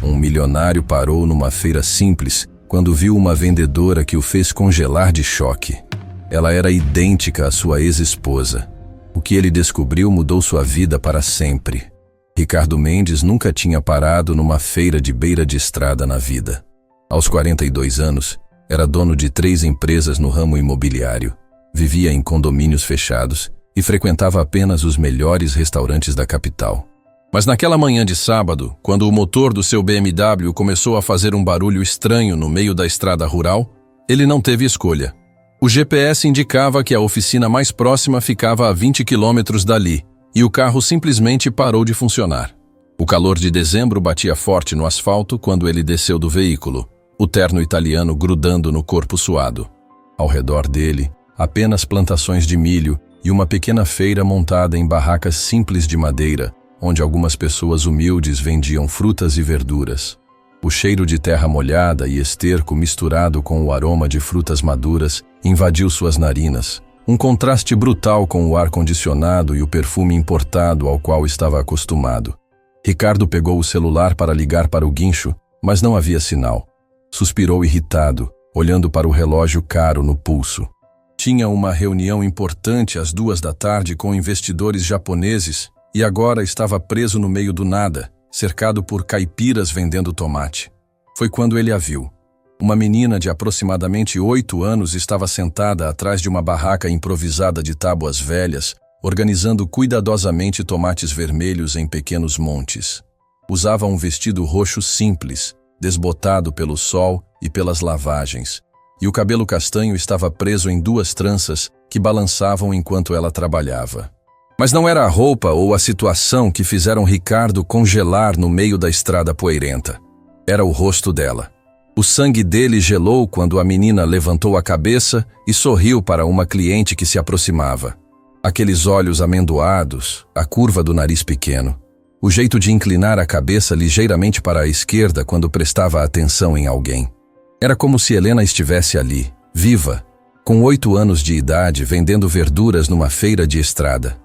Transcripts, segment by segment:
Um milionário parou numa feira simples quando viu uma vendedora que o fez congelar de choque. Ela era idêntica à sua ex-esposa. O que ele descobriu mudou sua vida para sempre. Ricardo Mendes nunca tinha parado numa feira de beira de estrada na vida. Aos 42 anos, era dono de 3 empresas no ramo imobiliário, vivia em condomínios fechados e frequentava apenas os melhores restaurantes da capital. Mas naquela manhã de sábado, quando o motor do seu BMW começou a fazer um barulho estranho no meio da estrada rural, ele não teve escolha. O GPS indicava que a oficina mais próxima ficava a 20 quilômetros dali, e o carro simplesmente parou de funcionar. O calor de dezembro batia forte no asfalto quando ele desceu do veículo, o terno italiano grudando no corpo suado. Ao redor dele, apenas plantações de milho e uma pequena feira montada em barracas simples de madeira, onde algumas pessoas humildes vendiam frutas e verduras. O cheiro de terra molhada e esterco misturado com o aroma de frutas maduras invadiu suas narinas, um contraste brutal com o ar-condicionado e o perfume importado ao qual estava acostumado. Ricardo pegou o celular para ligar para o guincho, mas não havia sinal. Suspirou irritado, olhando para o relógio caro no pulso. Tinha uma reunião importante às 14h com investidores japoneses e agora estava preso no meio do nada, cercado por caipiras vendendo tomate. Foi quando ele a viu. Uma menina de aproximadamente 8 anos estava sentada atrás de uma barraca improvisada de tábuas velhas, organizando cuidadosamente tomates vermelhos em pequenos montes. Usava um vestido roxo simples, desbotado pelo sol e pelas lavagens, e o cabelo castanho estava preso em 2 tranças que balançavam enquanto ela trabalhava. Mas não era a roupa ou a situação que fizeram Ricardo congelar no meio da estrada poeirenta. Era o rosto dela. O sangue dele gelou quando a menina levantou a cabeça e sorriu para uma cliente que se aproximava. Aqueles olhos amendoados, a curva do nariz pequeno, o jeito de inclinar a cabeça ligeiramente para a esquerda quando prestava atenção em alguém. Era como se Helena estivesse ali, viva, com 8 anos de idade, vendendo verduras numa feira de estrada.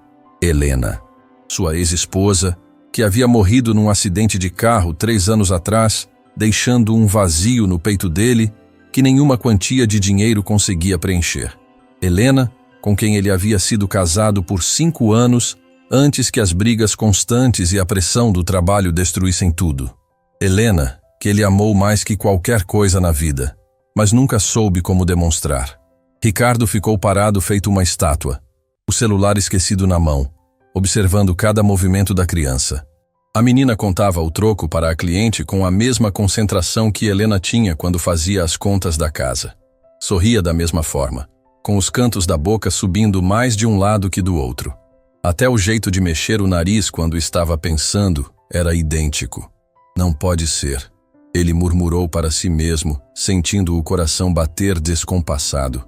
Helena, sua ex-esposa, que havia morrido num acidente de carro 3 anos atrás, deixando um vazio no peito dele que nenhuma quantia de dinheiro conseguia preencher. Helena, com quem ele havia sido casado por 5 anos antes que as brigas constantes e a pressão do trabalho destruíssem tudo. Helena, que ele amou mais que qualquer coisa na vida, mas nunca soube como demonstrar. Ricardo ficou parado feito uma estátua, o celular esquecido na mão, observando cada movimento da criança. A menina contava o troco para a cliente com a mesma concentração que Helena tinha quando fazia as contas da casa. Sorria da mesma forma, com os cantos da boca subindo mais de um lado que do outro. Até o jeito de mexer o nariz quando estava pensando era idêntico. Não pode ser, ele murmurou para si mesmo, sentindo o coração bater descompassado.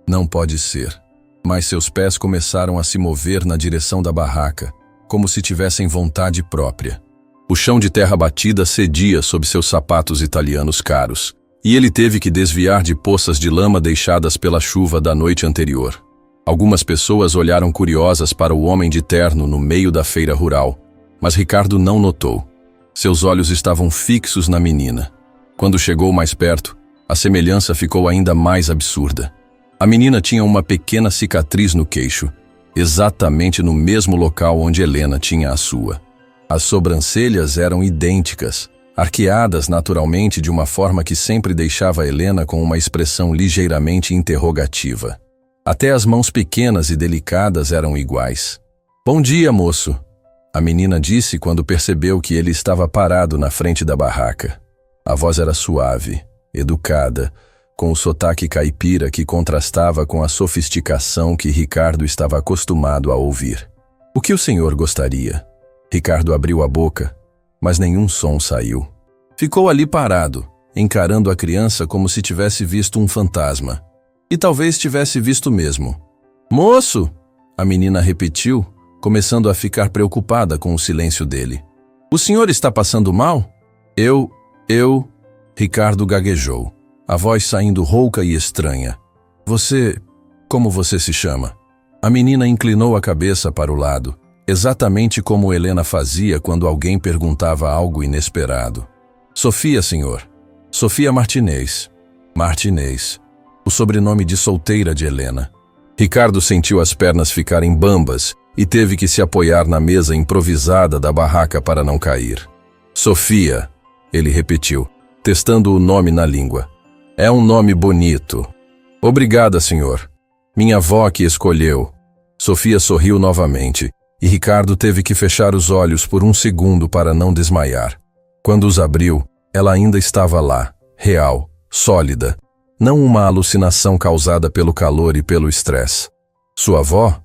Não pode ser. Mas seus pés começaram a se mover na direção da barraca, como se tivessem vontade própria. O chão de terra batida cedia sob seus sapatos italianos caros, e ele teve que desviar de poças de lama deixadas pela chuva da noite anterior. Algumas pessoas olharam curiosas para o homem de terno no meio da feira rural, mas Ricardo não notou. Seus olhos estavam fixos na menina. Quando chegou mais perto, a semelhança ficou ainda mais absurda. A menina tinha uma pequena cicatriz no queixo, exatamente no mesmo local onde Helena tinha a sua. As sobrancelhas eram idênticas, arqueadas naturalmente de uma forma que sempre deixava Helena com uma expressão ligeiramente interrogativa. Até as mãos pequenas e delicadas eram iguais. "Bom dia, moço", a menina disse quando percebeu que ele estava parado na frente da barraca. A voz era suave, educada, com o sotaque caipira que contrastava com a sofisticação que Ricardo estava acostumado a ouvir. "O que o senhor gostaria?" Ricardo abriu a boca, mas nenhum som saiu. Ficou ali parado, encarando a criança como se tivesse visto um fantasma. E talvez tivesse visto mesmo. "Moço!" a menina repetiu, começando a ficar preocupada com o silêncio dele. "O senhor está passando mal?" Eu... Ricardo gaguejou, a voz saindo rouca e estranha. Como você se chama?" A menina inclinou a cabeça para o lado, exatamente como Helena fazia quando alguém perguntava algo inesperado. Sofia, senhor. Sofia Martinez. Martinez. O sobrenome de solteira de Helena. Ricardo sentiu as pernas ficarem bambas e teve que se apoiar na mesa improvisada da barraca para não cair. Sofia, ele repetiu, testando o nome na língua. É um nome bonito. Obrigada, senhor. Minha avó que escolheu. Sofia sorriu novamente e Ricardo teve que fechar os olhos por um segundo para não desmaiar. Quando os abriu, ela ainda estava lá, real, sólida. Não uma alucinação causada pelo calor e pelo estresse. Sua avó?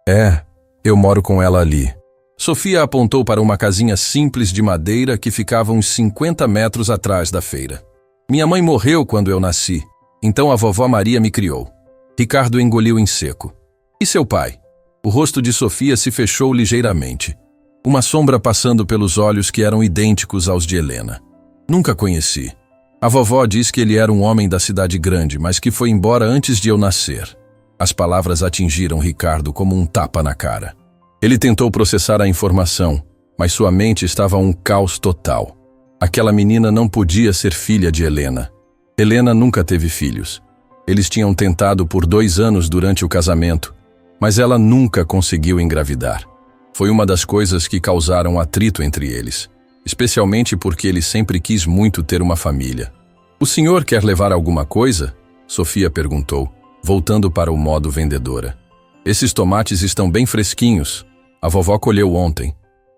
É, eu moro com ela ali. Sofia apontou para uma casinha simples de madeira que ficava uns 50 metros atrás da feira. Minha mãe morreu quando eu nasci, então a vovó Maria me criou. Ricardo engoliu em seco. E seu pai? O rosto de Sofia se fechou ligeiramente. Uma sombra passando pelos olhos que eram idênticos aos de Helena. Nunca conheci. A vovó diz que ele era um homem da cidade grande, mas que foi embora antes de eu nascer. As palavras atingiram Ricardo como um tapa na cara. Ele tentou processar a informação, mas sua mente estava um caos total. Aquela menina não podia ser filha de Helena. Helena nunca teve filhos. Eles tinham tentado por 2 anos durante o casamento, mas ela nunca conseguiu engravidar. Foi uma das coisas que causaram atrito entre eles. Especialmente porque ele sempre quis muito ter uma família. O senhor quer levar alguma coisa? Sofia perguntou, voltando para o modo vendedora. Esses tomates estão bem fresquinhos. A vovó colheu ontem.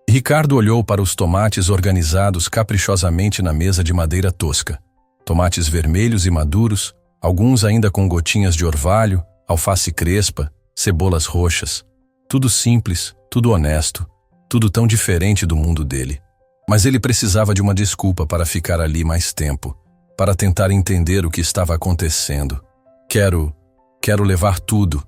Ricardo olhou para os tomates organizados caprichosamente na mesa de madeira tosca. Tomates vermelhos e maduros, alguns ainda com gotinhas de orvalho, alface crespa, cebolas roxas. Tudo simples, tudo honesto, tudo tão diferente do mundo dele. Mas ele precisava de uma desculpa para ficar ali mais tempo, para tentar entender o que estava acontecendo. Quero levar tudo,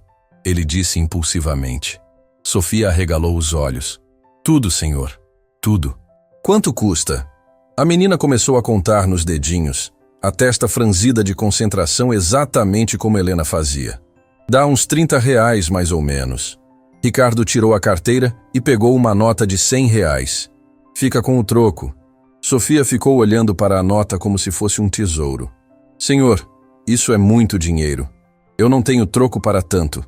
ele disse impulsivamente. Sofia arregalou os olhos. Tudo, senhor, tudo. Quanto custa? A menina começou a contar nos dedinhos, a testa franzida de concentração exatamente como Helena fazia. Dá uns R$30 mais ou menos. Ricardo tirou a carteira e pegou uma nota de R$100. Fica com o troco. Sofia ficou olhando para a nota como se fosse um tesouro. Senhor, isso é muito dinheiro. Eu não tenho troco para tanto.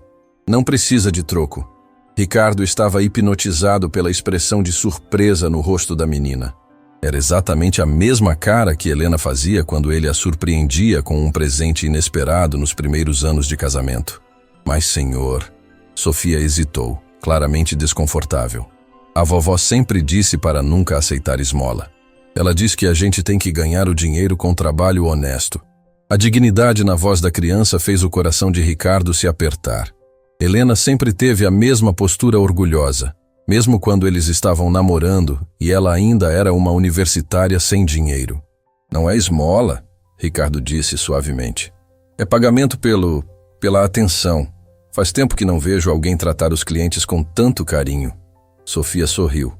Não precisa de troco. Ricardo estava hipnotizado pela expressão de surpresa no rosto da menina. Era exatamente a mesma cara que Helena fazia quando ele a surpreendia com um presente inesperado nos primeiros anos de casamento. Mas, senhor... Sofia hesitou, claramente desconfortável. A vovó sempre disse para nunca aceitar esmola. Ela diz que a gente tem que ganhar o dinheiro com trabalho honesto. A dignidade na voz da criança fez o coração de Ricardo se apertar. Helena sempre teve a mesma postura orgulhosa, mesmo quando eles estavam namorando e ela ainda era uma universitária sem dinheiro. Não é esmola, Ricardo disse suavemente. É pagamento pela atenção. Faz tempo que não vejo alguém tratar os clientes com tanto carinho. Sofia sorriu.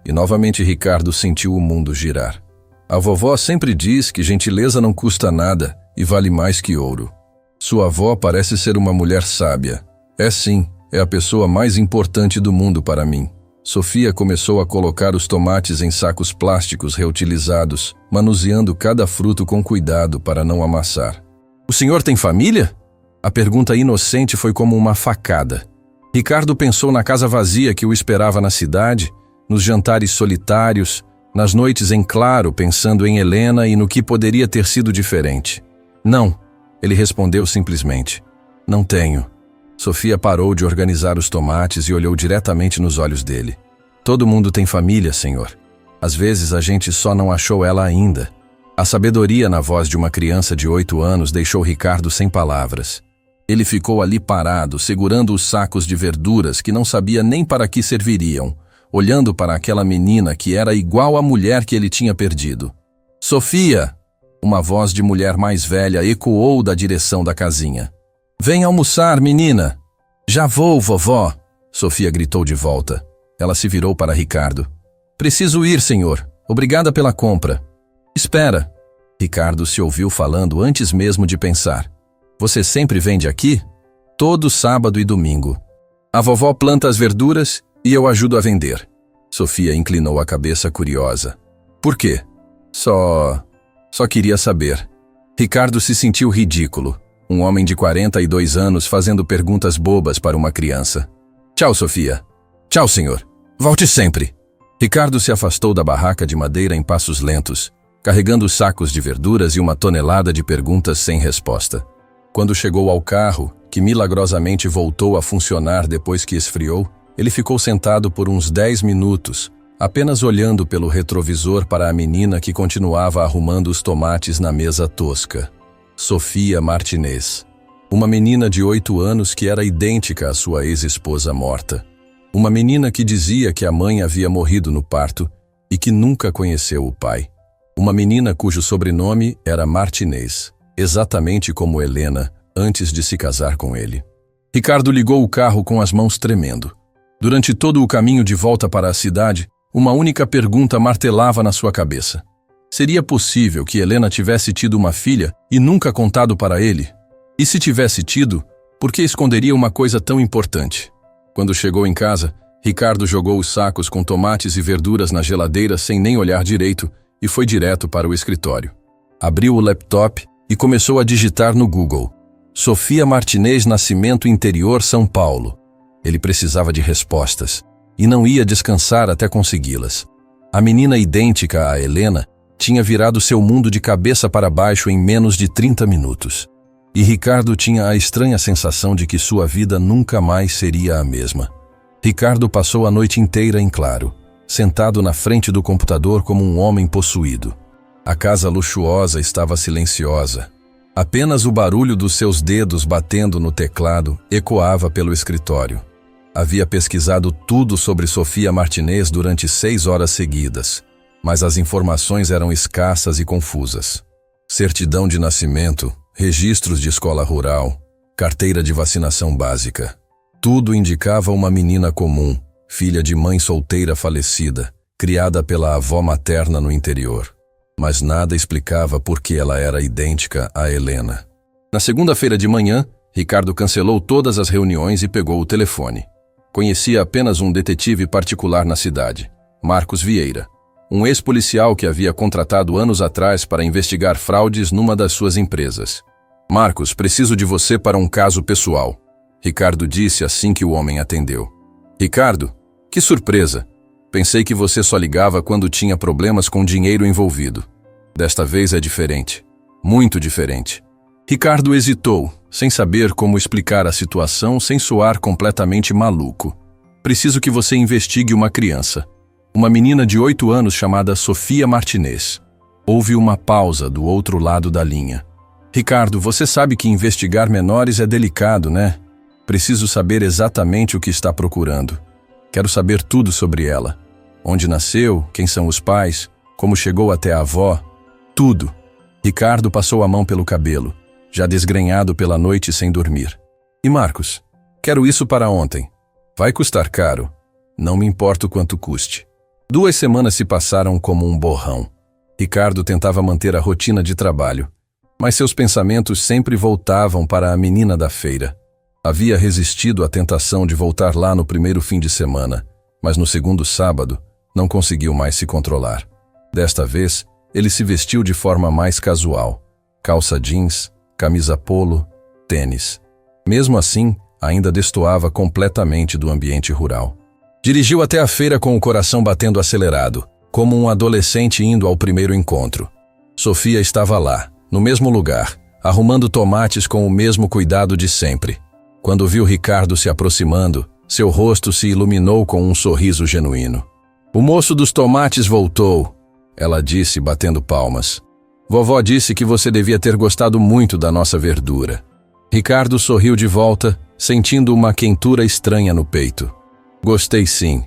E novamente Ricardo sentiu o mundo girar. A vovó sempre diz que gentileza não custa nada e vale mais que ouro. Sua avó parece ser uma mulher sábia. É sim, é a pessoa mais importante do mundo para mim. Sofia começou a colocar os tomates em sacos plásticos reutilizados, manuseando cada fruto com cuidado para não amassar. O senhor tem família? A pergunta inocente foi como uma facada. Ricardo pensou na casa vazia que o esperava na cidade, nos jantares solitários, nas noites em claro pensando em Helena e no que poderia ter sido diferente. Não, ele respondeu simplesmente. Não tenho. Sofia parou de organizar os tomates e olhou diretamente nos olhos dele. Todo mundo tem família, senhor. Às vezes a gente só não achou ela ainda. A sabedoria na voz de uma criança de 8 anos deixou Ricardo sem palavras. Ele ficou ali parado, segurando os sacos de verduras que não sabia nem para que serviriam, olhando para aquela menina que era igual à mulher que ele tinha perdido. Sofia! Uma voz de mulher mais velha ecoou da direção da casinha. Vem almoçar, menina! Já vou, vovó! Sofia gritou de volta. Ela se virou para Ricardo. Preciso ir, senhor. Obrigada pela compra. Espera! Ricardo se ouviu falando antes mesmo de pensar. Você sempre vende aqui? Todo sábado e domingo. A vovó planta as verduras e eu ajudo a vender. Sofia inclinou a cabeça curiosa. Por quê? Só queria saber. Ricardo se sentiu ridículo. Um homem de 42 anos fazendo perguntas bobas para uma criança. Tchau, Sofia. Tchau, senhor. Volte sempre. Ricardo se afastou da barraca de madeira em passos lentos, carregando sacos de verduras e uma tonelada de perguntas sem resposta. Quando chegou ao carro, que milagrosamente voltou a funcionar depois que esfriou, ele ficou sentado por uns 10 minutos, apenas olhando pelo retrovisor para a menina que continuava arrumando os tomates na mesa tosca. Sofia Martinez. Uma menina de 8 anos que era idêntica à sua ex-esposa morta. Uma menina que dizia que a mãe havia morrido no parto e que nunca conheceu o pai. Uma menina cujo sobrenome era Martinez, exatamente como Helena, antes de se casar com ele. Ricardo ligou o carro com as mãos tremendo. Durante todo o caminho de volta para a cidade, uma única pergunta martelava na sua cabeça. Seria possível que Helena tivesse tido uma filha e nunca contado para ele? E se tivesse tido, por que esconderia uma coisa tão importante? Quando chegou em casa, Ricardo jogou os sacos com tomates e verduras na geladeira sem nem olhar direito e foi direto para o escritório. Abriu o laptop e começou a digitar no Google: Sofia Martinez, Nascimento, Interior, São Paulo. Ele precisava de respostas e não ia descansar até consegui-las. A menina idêntica a Helena tinha virado seu mundo de cabeça para baixo em menos de 30 minutos. E Ricardo tinha a estranha sensação de que sua vida nunca mais seria a mesma. Ricardo passou a noite inteira em claro, sentado na frente do computador como um homem possuído. A casa luxuosa estava silenciosa. Apenas o barulho dos seus dedos batendo no teclado ecoava pelo escritório. Havia pesquisado tudo sobre Sofia Martinez durante 6 horas seguidas, mas as informações eram escassas e confusas. Certidão de nascimento, registros de escola rural, carteira de vacinação básica. Tudo indicava uma menina comum, filha de mãe solteira falecida, criada pela avó materna no interior. Mas nada explicava por que ela era idêntica a Helena. Na segunda-feira de manhã, Ricardo cancelou todas as reuniões e pegou o telefone. Conhecia apenas um detetive particular na cidade, Marcos Vieira, um ex-policial que havia contratado anos atrás para investigar fraudes numa das suas empresas. Marcos, preciso de você para um caso pessoal, Ricardo disse assim que o homem atendeu. Ricardo, que surpresa! Pensei que você só ligava quando tinha problemas com dinheiro envolvido. Desta vez é diferente. Muito diferente. Ricardo hesitou, sem saber como explicar a situação sem soar completamente maluco. Preciso que você investigue uma criança. Uma menina de 8 anos chamada Sofia Martinez. Houve uma pausa do outro lado da linha. Ricardo, você sabe que investigar menores é delicado, né? Preciso saber exatamente o que está procurando. Quero saber tudo sobre ela. Onde nasceu, quem são os pais, como chegou até a avó. Tudo. Ricardo passou a mão pelo cabelo, já desgrenhado pela noite sem dormir. E Marcos? Quero isso para ontem. Vai custar caro. Não me importa o quanto custe. 2 semanas se passaram como um borrão. Ricardo tentava manter a rotina de trabalho, mas seus pensamentos sempre voltavam para a menina da feira. Havia resistido à tentação de voltar lá no primeiro fim de semana, mas no segundo sábado não conseguiu mais se controlar. Desta vez, ele se vestiu de forma mais casual. Calça jeans, camisa polo, tênis. Mesmo assim, ainda destoava completamente do ambiente rural. Dirigiu até a feira com o coração batendo acelerado, como um adolescente indo ao primeiro encontro. Sofia estava lá, no mesmo lugar, arrumando tomates com o mesmo cuidado de sempre. Quando viu Ricardo se aproximando, seu rosto se iluminou com um sorriso genuíno. O moço dos tomates voltou, ela disse, batendo palmas. Vovó disse que você devia ter gostado muito da nossa verdura. Ricardo sorriu de volta, sentindo uma quentura estranha no peito. Gostei sim.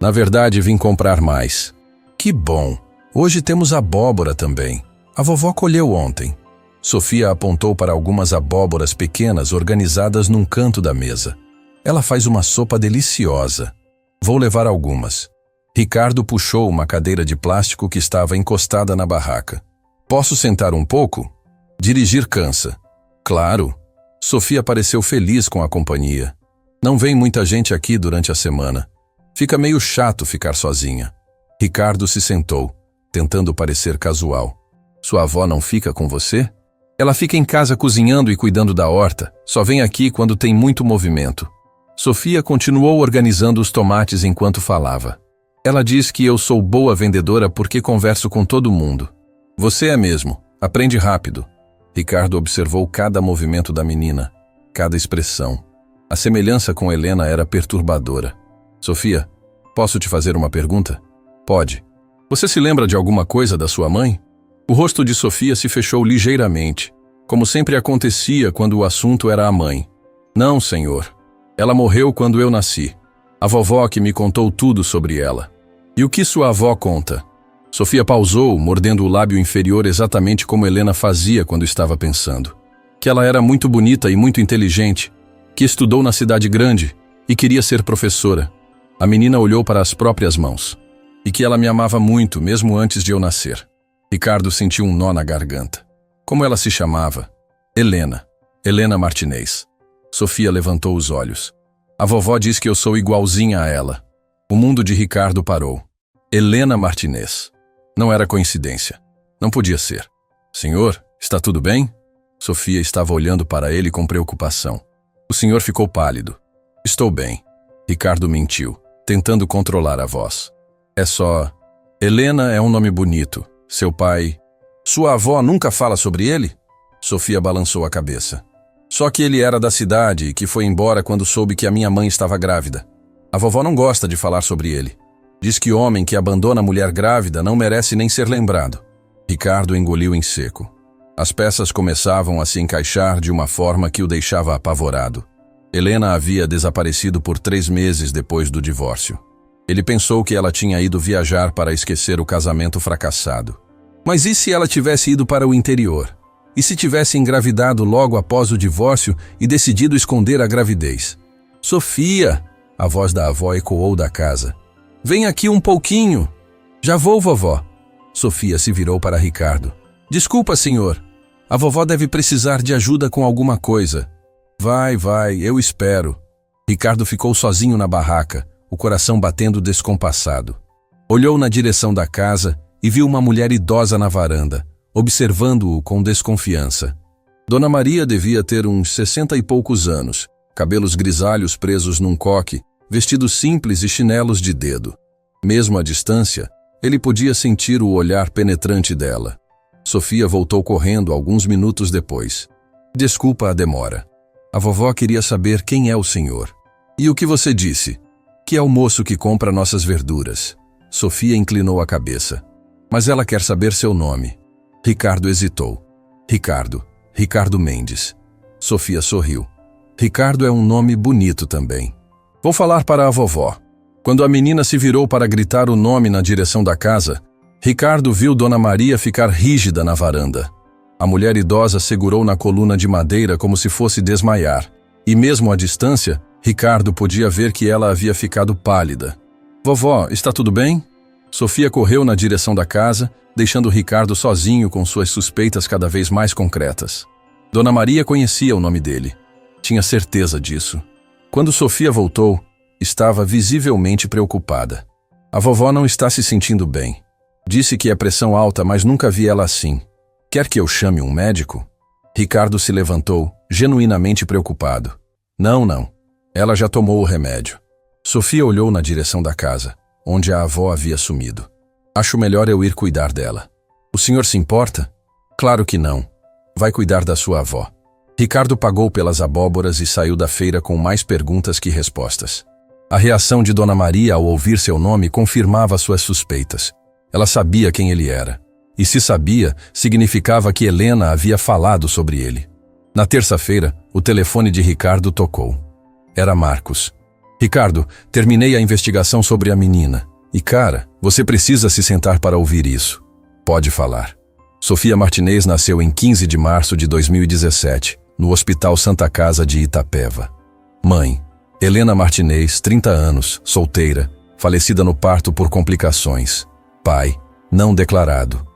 Na verdade, vim comprar mais. Que bom. Hoje temos abóbora também. A vovó colheu ontem. Sofia apontou para algumas abóboras pequenas organizadas num canto da mesa. Ela faz uma sopa deliciosa. Vou levar algumas. Ricardo puxou uma cadeira de plástico que estava encostada na barraca. Posso sentar um pouco? Dirigir cansa. Claro. Sofia pareceu feliz com a companhia. Não vem muita gente aqui durante a semana. Fica meio chato ficar sozinha. Ricardo se sentou, tentando parecer casual. Sua avó não fica com você? Ela fica em casa cozinhando e cuidando da horta, só vem aqui quando tem muito movimento. Sofia continuou organizando os tomates enquanto falava. Ela diz que eu sou boa vendedora porque converso com todo mundo. Você é mesmo, aprende rápido. Ricardo observou cada movimento da menina, cada expressão. A semelhança com Helena era perturbadora. Sofia, posso te fazer uma pergunta? Pode. Você se lembra de alguma coisa da sua mãe? O rosto de Sofia se fechou ligeiramente, como sempre acontecia quando o assunto era a mãe. Não, senhor. Ela morreu quando eu nasci. A vovó que me contou tudo sobre ela. E o que sua avó conta? Sofia pausou, mordendo o lábio inferior exatamente como Helena fazia quando estava pensando. Que ela era muito bonita e muito inteligente, que estudou na cidade grande e queria ser professora. A menina olhou para as próprias mãos. E que ela me amava muito, mesmo antes de eu nascer. Ricardo sentiu um nó na garganta. Como ela se chamava? Helena. Helena Martinez. Sofia levantou os olhos. A vovó diz que eu sou igualzinha a ela. O mundo de Ricardo parou. Helena Martinez. Não era coincidência. Não podia ser. Senhor, está tudo bem? Sofia estava olhando para ele com preocupação. O senhor ficou pálido. Estou bem. Ricardo mentiu, tentando controlar a voz. É só... Helena é um nome bonito. Seu pai... Sua avó nunca fala sobre ele? Sofia balançou a cabeça. Só que ele era da cidade e que foi embora quando soube que a minha mãe estava grávida. A vovó não gosta de falar sobre ele. Diz que homem que abandona a mulher grávida não merece nem ser lembrado. Ricardo engoliu em seco. As peças começavam a se encaixar de uma forma que o deixava apavorado. Helena havia desaparecido por 3 meses depois do divórcio. Ele pensou que ela tinha ido viajar para esquecer o casamento fracassado. Mas e se ela tivesse ido para o interior? E se tivesse engravidado logo após o divórcio e decidido esconder a gravidez? Sofia! A voz da avó ecoou da casa. Vem aqui um pouquinho. Já vou, vovó. Sofia se virou para Ricardo. Desculpa, senhor. A vovó deve precisar de ajuda com alguma coisa. Vai, eu espero. Ricardo ficou sozinho na barraca, o coração batendo descompassado. Olhou na direção da casa e viu uma mulher idosa na varanda, observando-o com desconfiança. Dona Maria devia ter uns 60 e poucos anos, cabelos grisalhos presos num coque, vestido simples e chinelos de dedo. Mesmo à distância, ele podia sentir o olhar penetrante dela. Sofia voltou correndo alguns minutos depois. Desculpa a demora. A vovó queria saber quem é o senhor. E o que você disse? Que é o moço que compra nossas verduras. Sofia inclinou a cabeça. Mas ela quer saber seu nome. Ricardo hesitou. Ricardo Mendes. Sofia sorriu. Ricardo é um nome bonito também. Vou falar para a vovó. Quando a menina se virou para gritar o nome na direção da casa, Ricardo viu Dona Maria ficar rígida na varanda. A mulher idosa segurou na coluna de madeira como se fosse desmaiar. E mesmo à distância, Ricardo podia ver que ela havia ficado pálida. Vovó, está tudo bem? Sofia correu na direção da casa, deixando Ricardo sozinho com suas suspeitas cada vez mais concretas. Dona Maria conhecia o nome dele. Tinha certeza disso. Quando Sofia voltou, estava visivelmente preocupada. A vovó não está se sentindo bem. Disse que é pressão alta, mas nunca vi ela assim. Quer que eu chame um médico? Ricardo se levantou, genuinamente preocupado. Não. Ela já tomou o remédio. Sofia olhou na direção da casa, onde a avó havia sumido. Acho melhor eu ir cuidar dela. O senhor se importa? Claro que não. Vai cuidar da sua avó. Ricardo pagou pelas abóboras e saiu da feira com mais perguntas que respostas. A reação de Dona Maria ao ouvir seu nome confirmava suas suspeitas. Ela sabia quem ele era. E se sabia, significava que Helena havia falado sobre ele. Na terça-feira, o telefone de Ricardo tocou. Era Marcos. Ricardo, terminei a investigação sobre a menina. E cara, você precisa se sentar para ouvir isso. Pode falar. Sofia Martinez nasceu em 15 de março de 2017, no Hospital Santa Casa de Itapeva. Mãe, Helena Martinez, 30 anos, solteira, falecida no parto por complicações. Pai, não declarado.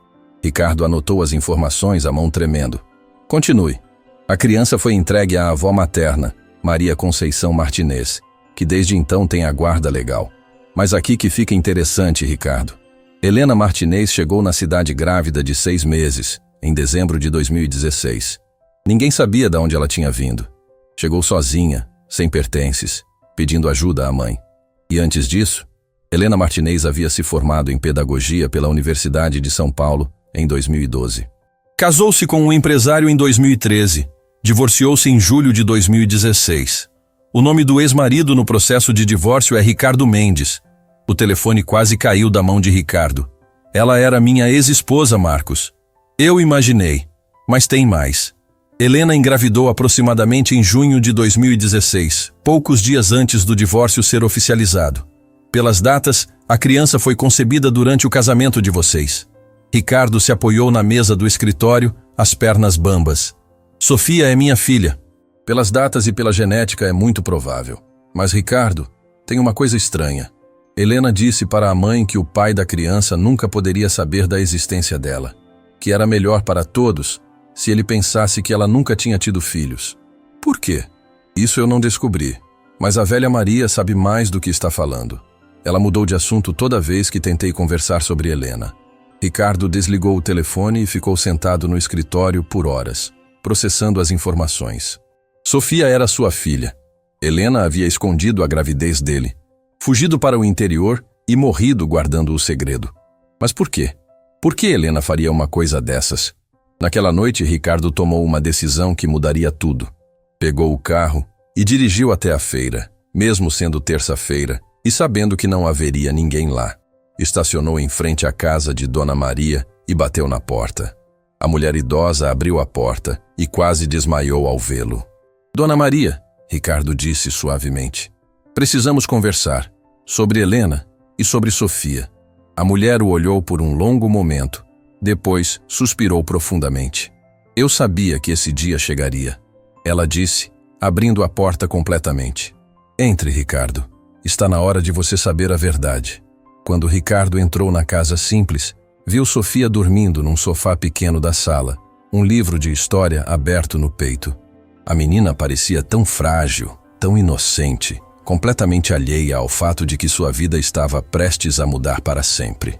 Ricardo anotou as informações, a mão tremendo. Continue. A criança foi entregue à avó materna, Maria Conceição Martinez, que desde então tem a guarda legal. Mas aqui que fica interessante, Ricardo. Helena Martinez chegou na cidade grávida de 6 meses, em dezembro de 2016. Ninguém sabia de onde ela tinha vindo. Chegou sozinha, sem pertences, pedindo ajuda à mãe. E antes disso, Helena Martinez havia se formado em pedagogia pela Universidade de São Paulo em 2012. Casou-se com um empresário em 2013. Divorciou-se em julho de 2016. O nome do ex-marido no processo de divórcio é Ricardo Mendes. O telefone quase caiu da mão de Ricardo. Ela era minha ex-esposa, Marcos. Eu imaginei, mas tem mais. Helena engravidou aproximadamente em junho de 2016, poucos dias antes do divórcio ser oficializado. Pelas datas, a criança foi concebida durante o casamento de vocês. Ricardo se apoiou na mesa do escritório, as pernas bambas. Sofia é minha filha. Pelas datas e pela genética é muito provável. Mas Ricardo tem uma coisa estranha. Helena disse para a mãe que o pai da criança nunca poderia saber da existência dela, que era melhor para todos se ele pensasse que ela nunca tinha tido filhos. Por quê? Isso eu não descobri, mas a velha Maria sabe mais do que está falando. Ela mudou de assunto toda vez que tentei conversar sobre Helena. Ricardo desligou o telefone e ficou sentado no escritório por horas, processando as informações. Sofia era sua filha. Helena havia escondido a gravidez dele, fugido para o interior e morrido guardando o segredo. Mas por quê? Por que Helena faria uma coisa dessas? Naquela noite, Ricardo tomou uma decisão que mudaria tudo. Pegou o carro e dirigiu até a feira, mesmo sendo terça-feira, e sabendo que não haveria ninguém lá. Estacionou em frente à casa de Dona Maria e bateu na porta. A mulher idosa abriu a porta e quase desmaiou ao vê-lo. Dona Maria, Ricardo disse suavemente, precisamos conversar sobre Helena e sobre Sofia. A mulher o olhou por um longo momento. Depois, suspirou profundamente. Eu sabia que esse dia chegaria. Ela disse, abrindo a porta completamente. Entre, Ricardo. Está na hora de você saber a verdade. Quando Ricardo entrou na casa simples, viu Sofia dormindo num sofá pequeno da sala, um livro de história aberto no peito. A menina parecia tão frágil, tão inocente, completamente alheia ao fato de que sua vida estava prestes a mudar para sempre.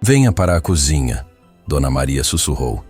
Venha para a cozinha, Dona Maria sussurrou.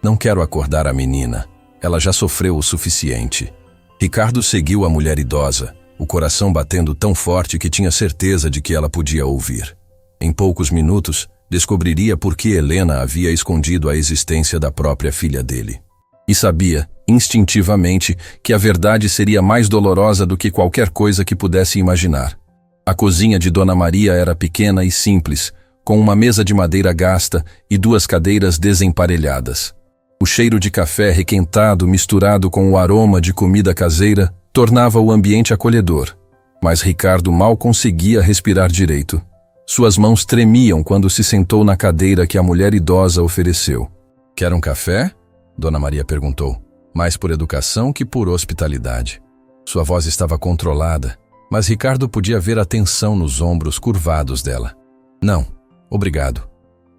Não quero acordar a menina. Ela já sofreu o suficiente. Ricardo seguiu a mulher idosa, o coração batendo tão forte que tinha certeza de que ela podia ouvir. Em poucos minutos, descobriria por que Helena havia escondido a existência da própria filha dele. E sabia, instintivamente, que a verdade seria mais dolorosa do que qualquer coisa que pudesse imaginar. A cozinha de Dona Maria era pequena e simples, com uma mesa de madeira gasta e 2 cadeiras desemparelhadas. O cheiro de café requentado misturado com o aroma de comida caseira tornava o ambiente acolhedor. Mas Ricardo mal conseguia respirar direito. Suas mãos tremiam quando se sentou na cadeira que a mulher idosa ofereceu. Quer um café? Dona Maria perguntou, mais por educação que por hospitalidade. Sua voz estava controlada, mas Ricardo podia ver a tensão nos ombros curvados dela. Não, obrigado.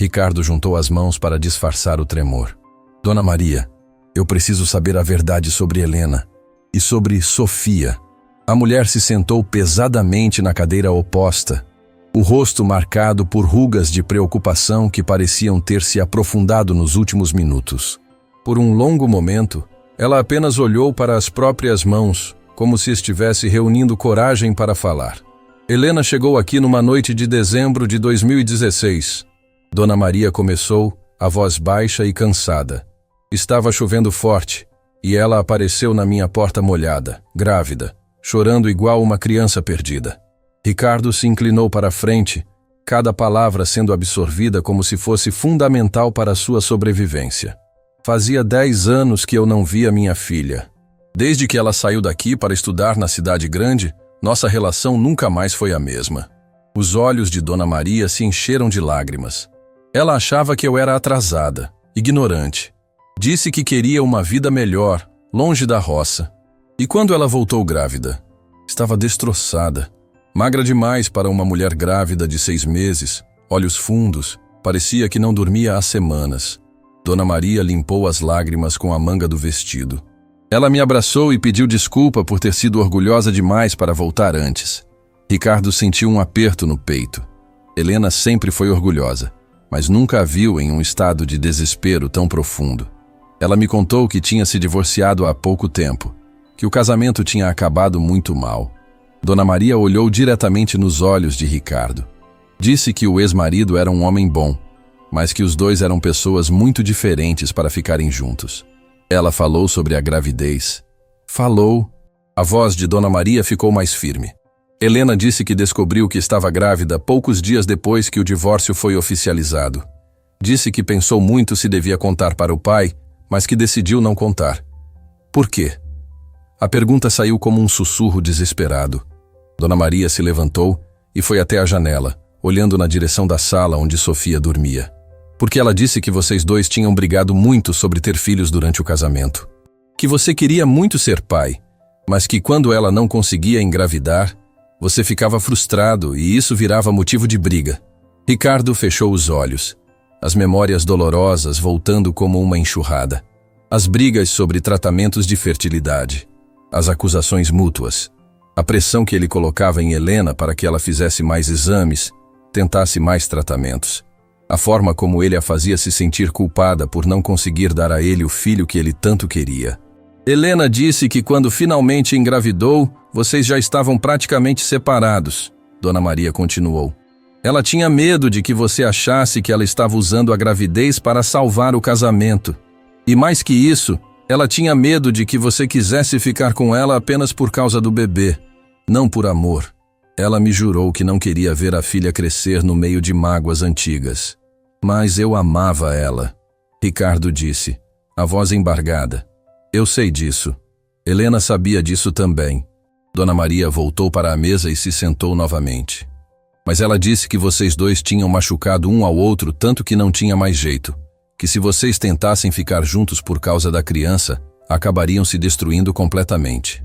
Ricardo juntou as mãos para disfarçar o tremor. Dona Maria, eu preciso saber a verdade sobre Helena e sobre Sofia. A mulher se sentou pesadamente na cadeira oposta, o rosto marcado por rugas de preocupação que pareciam ter se aprofundado nos últimos minutos. Por um longo momento, ela apenas olhou para as próprias mãos, como se estivesse reunindo coragem para falar. Helena chegou aqui numa noite de dezembro de 2016. Dona Maria começou, a voz baixa e cansada. Estava chovendo forte, e ela apareceu na minha porta molhada, grávida, chorando igual uma criança perdida. Ricardo se inclinou para a frente, cada palavra sendo absorvida como se fosse fundamental para a sua sobrevivência. Fazia 10 anos que eu não via minha filha. Desde que ela saiu daqui para estudar na cidade grande, nossa relação nunca mais foi a mesma. Os olhos de Dona Maria se encheram de lágrimas. Ela achava que eu era atrasada, ignorante. Disse que queria uma vida melhor, longe da roça. E quando ela voltou grávida, estava destroçada. Magra demais para uma mulher grávida de 6 meses, olhos fundos, parecia que não dormia há semanas. Dona Maria limpou as lágrimas com a manga do vestido. Ela me abraçou e pediu desculpa por ter sido orgulhosa demais para voltar antes. Ricardo sentiu um aperto no peito. Helena sempre foi orgulhosa. mas nunca a viu em um estado de desespero tão profundo. Ela me contou que tinha se divorciado há pouco tempo, que o casamento tinha acabado muito mal. Dona Maria olhou diretamente nos olhos de Ricardo. Disse que o ex-marido era um homem bom, mas que os dois eram pessoas muito diferentes para ficarem juntos. Ela falou sobre a gravidez. Falou. A voz de Dona Maria ficou mais firme. Helena disse que descobriu que estava grávida poucos dias depois que o divórcio foi oficializado. Disse que pensou muito se devia contar para o pai, mas que decidiu não contar. Por quê? A pergunta saiu como um sussurro desesperado. Dona Maria se levantou e foi até a janela, olhando na direção da sala onde Sofia dormia. Porque ela disse que vocês dois tinham brigado muito sobre ter filhos durante o casamento. Que você queria muito ser pai, mas que quando ela não conseguia engravidar, você ficava frustrado e isso virava motivo de briga. Ricardo fechou os olhos. As memórias dolorosas voltando como uma enxurrada. As brigas sobre tratamentos de fertilidade. As acusações mútuas. A pressão que ele colocava em Helena para que ela fizesse mais exames, tentasse mais tratamentos. A forma como ele a fazia se sentir culpada por não conseguir dar a ele o filho que ele tanto queria. Helena disse que quando finalmente engravidou, vocês já estavam praticamente separados, Dona Maria continuou. Ela tinha medo de que você achasse que ela estava usando a gravidez para salvar o casamento. E mais que isso, ela tinha medo de que você quisesse ficar com ela apenas por causa do bebê, não por amor. Ela me jurou que não queria ver a filha crescer no meio de mágoas antigas. Mas eu amava ela, Ricardo disse, a voz embargada. Eu sei disso. Helena sabia disso também. Dona Maria voltou para a mesa e se sentou novamente. Mas ela disse que vocês dois tinham machucado um ao outro tanto que não tinha mais jeito. Que se vocês tentassem ficar juntos por causa da criança, acabariam se destruindo completamente.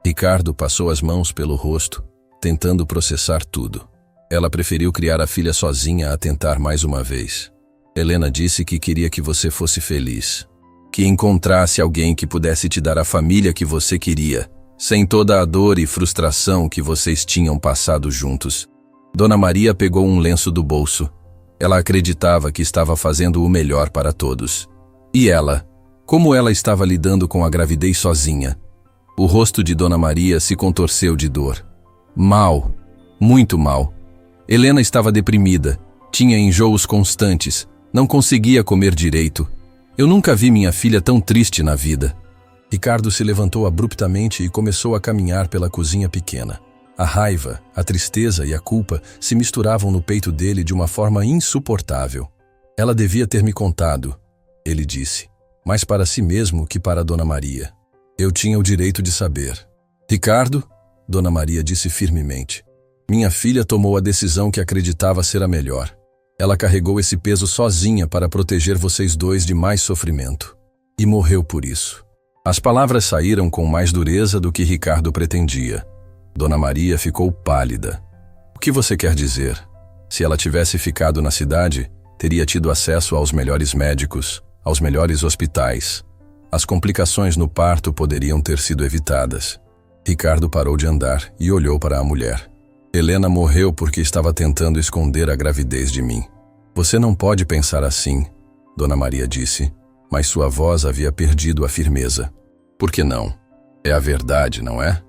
Ricardo passou as mãos pelo rosto, tentando processar tudo. Ela preferiu criar a filha sozinha a tentar mais uma vez. Helena disse que queria que você fosse feliz. Que encontrasse alguém que pudesse te dar a família que você queria, sem toda a dor e frustração que vocês tinham passado juntos. Dona Maria pegou um lenço do bolso. Ela acreditava que estava fazendo o melhor para todos. E ela? Como ela estava lidando com a gravidez sozinha? O rosto de Dona Maria se contorceu de dor. Mal. Muito mal. Helena estava deprimida. Tinha enjoos constantes. Não conseguia comer direito. Eu nunca vi minha filha tão triste na vida. Ricardo se levantou abruptamente e começou a caminhar pela cozinha pequena. A raiva, a tristeza e a culpa se misturavam no peito dele de uma forma insuportável. Ela devia ter me contado, ele disse, mais para si mesmo que para Dona Maria. Eu tinha o direito de saber. Ricardo, Dona Maria disse firmemente, minha filha tomou a decisão que acreditava ser a melhor. Ela carregou esse peso sozinha para proteger vocês dois de mais sofrimento. E morreu por isso. As palavras saíram com mais dureza do que Ricardo pretendia. Dona Maria ficou pálida. O que você quer dizer? Se ela tivesse ficado na cidade, teria tido acesso aos melhores médicos, aos melhores hospitais. As complicações no parto poderiam ter sido evitadas. Ricardo parou de andar e olhou para a mulher. Helena morreu porque estava tentando esconder a gravidez de mim. Você não pode pensar assim, Dona Maria disse, mas sua voz havia perdido a firmeza. Por que não? É a verdade, não é?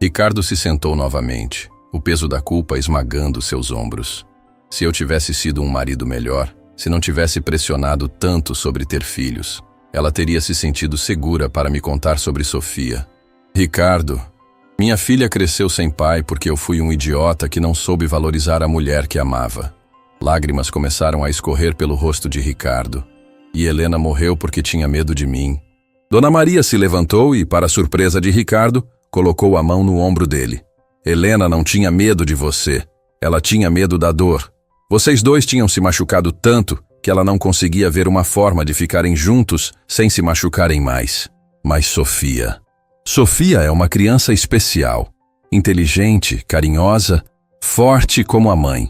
Ricardo se sentou novamente, o peso da culpa esmagando seus ombros. Se eu tivesse sido um marido melhor, se não tivesse pressionado tanto sobre ter filhos, ela teria se sentido segura para me contar sobre Sofia. Ricardo, minha filha cresceu sem pai porque eu fui um idiota que não soube valorizar a mulher que amava. Lágrimas começaram a escorrer pelo rosto de Ricardo. E Helena morreu porque tinha medo de mim. Dona Maria se levantou e, para a surpresa de Ricardo, colocou a mão no ombro dele. Helena não tinha medo de você. Ela tinha medo da dor. Vocês dois tinham se machucado tanto que ela não conseguia ver uma forma de ficarem juntos sem se machucarem mais. Mas Sofia... Sofia é uma criança especial, inteligente, carinhosa, forte como a mãe.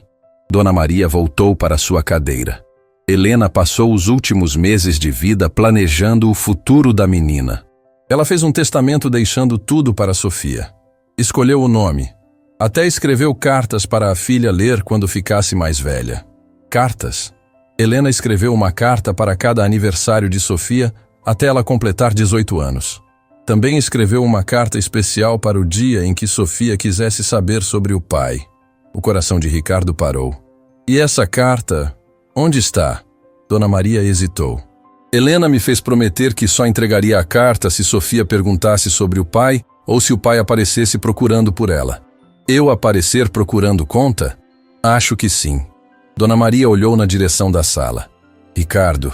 Dona Maria voltou para sua cadeira. Helena passou os últimos meses de vida planejando o futuro da menina. Ela fez um testamento deixando tudo para Sofia. Escolheu o nome. Até escreveu cartas para a filha ler quando ficasse mais velha. Cartas? Helena escreveu uma carta para cada aniversário de Sofia até ela completar 18 anos. Também escreveu uma carta especial para o dia em que Sofia quisesse saber sobre o pai. O coração de Ricardo parou. E essa carta, onde está? Dona Maria hesitou. Helena me fez prometer que só entregaria a carta se Sofia perguntasse sobre o pai ou se o pai aparecesse procurando por ela. Eu aparecer procurando conta? Acho que sim. Dona Maria olhou na direção da sala. Ricardo,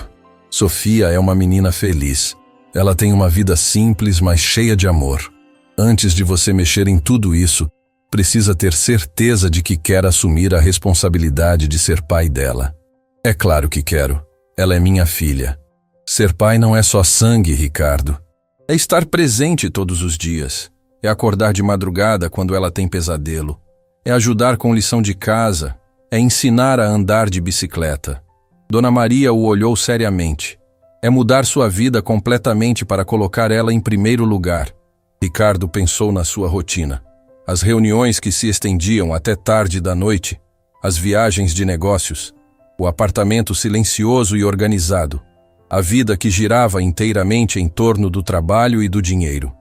Sofia é uma menina feliz. Ela tem uma vida simples, mas cheia de amor. Antes de você mexer em tudo isso, precisa ter certeza de que quer assumir a responsabilidade de ser pai dela. É claro que quero. Ela é minha filha. Ser pai não é só sangue, Ricardo. É estar presente todos os dias. É acordar de madrugada quando ela tem pesadelo. É ajudar com lição de casa. É ensinar a andar de bicicleta. Dona Maria o olhou seriamente. É mudar sua vida completamente para colocar ela em primeiro lugar. Ricardo pensou na sua rotina. As reuniões que se estendiam até tarde da noite, as viagens de negócios, o apartamento silencioso e organizado, a vida que girava inteiramente em torno do trabalho e do dinheiro.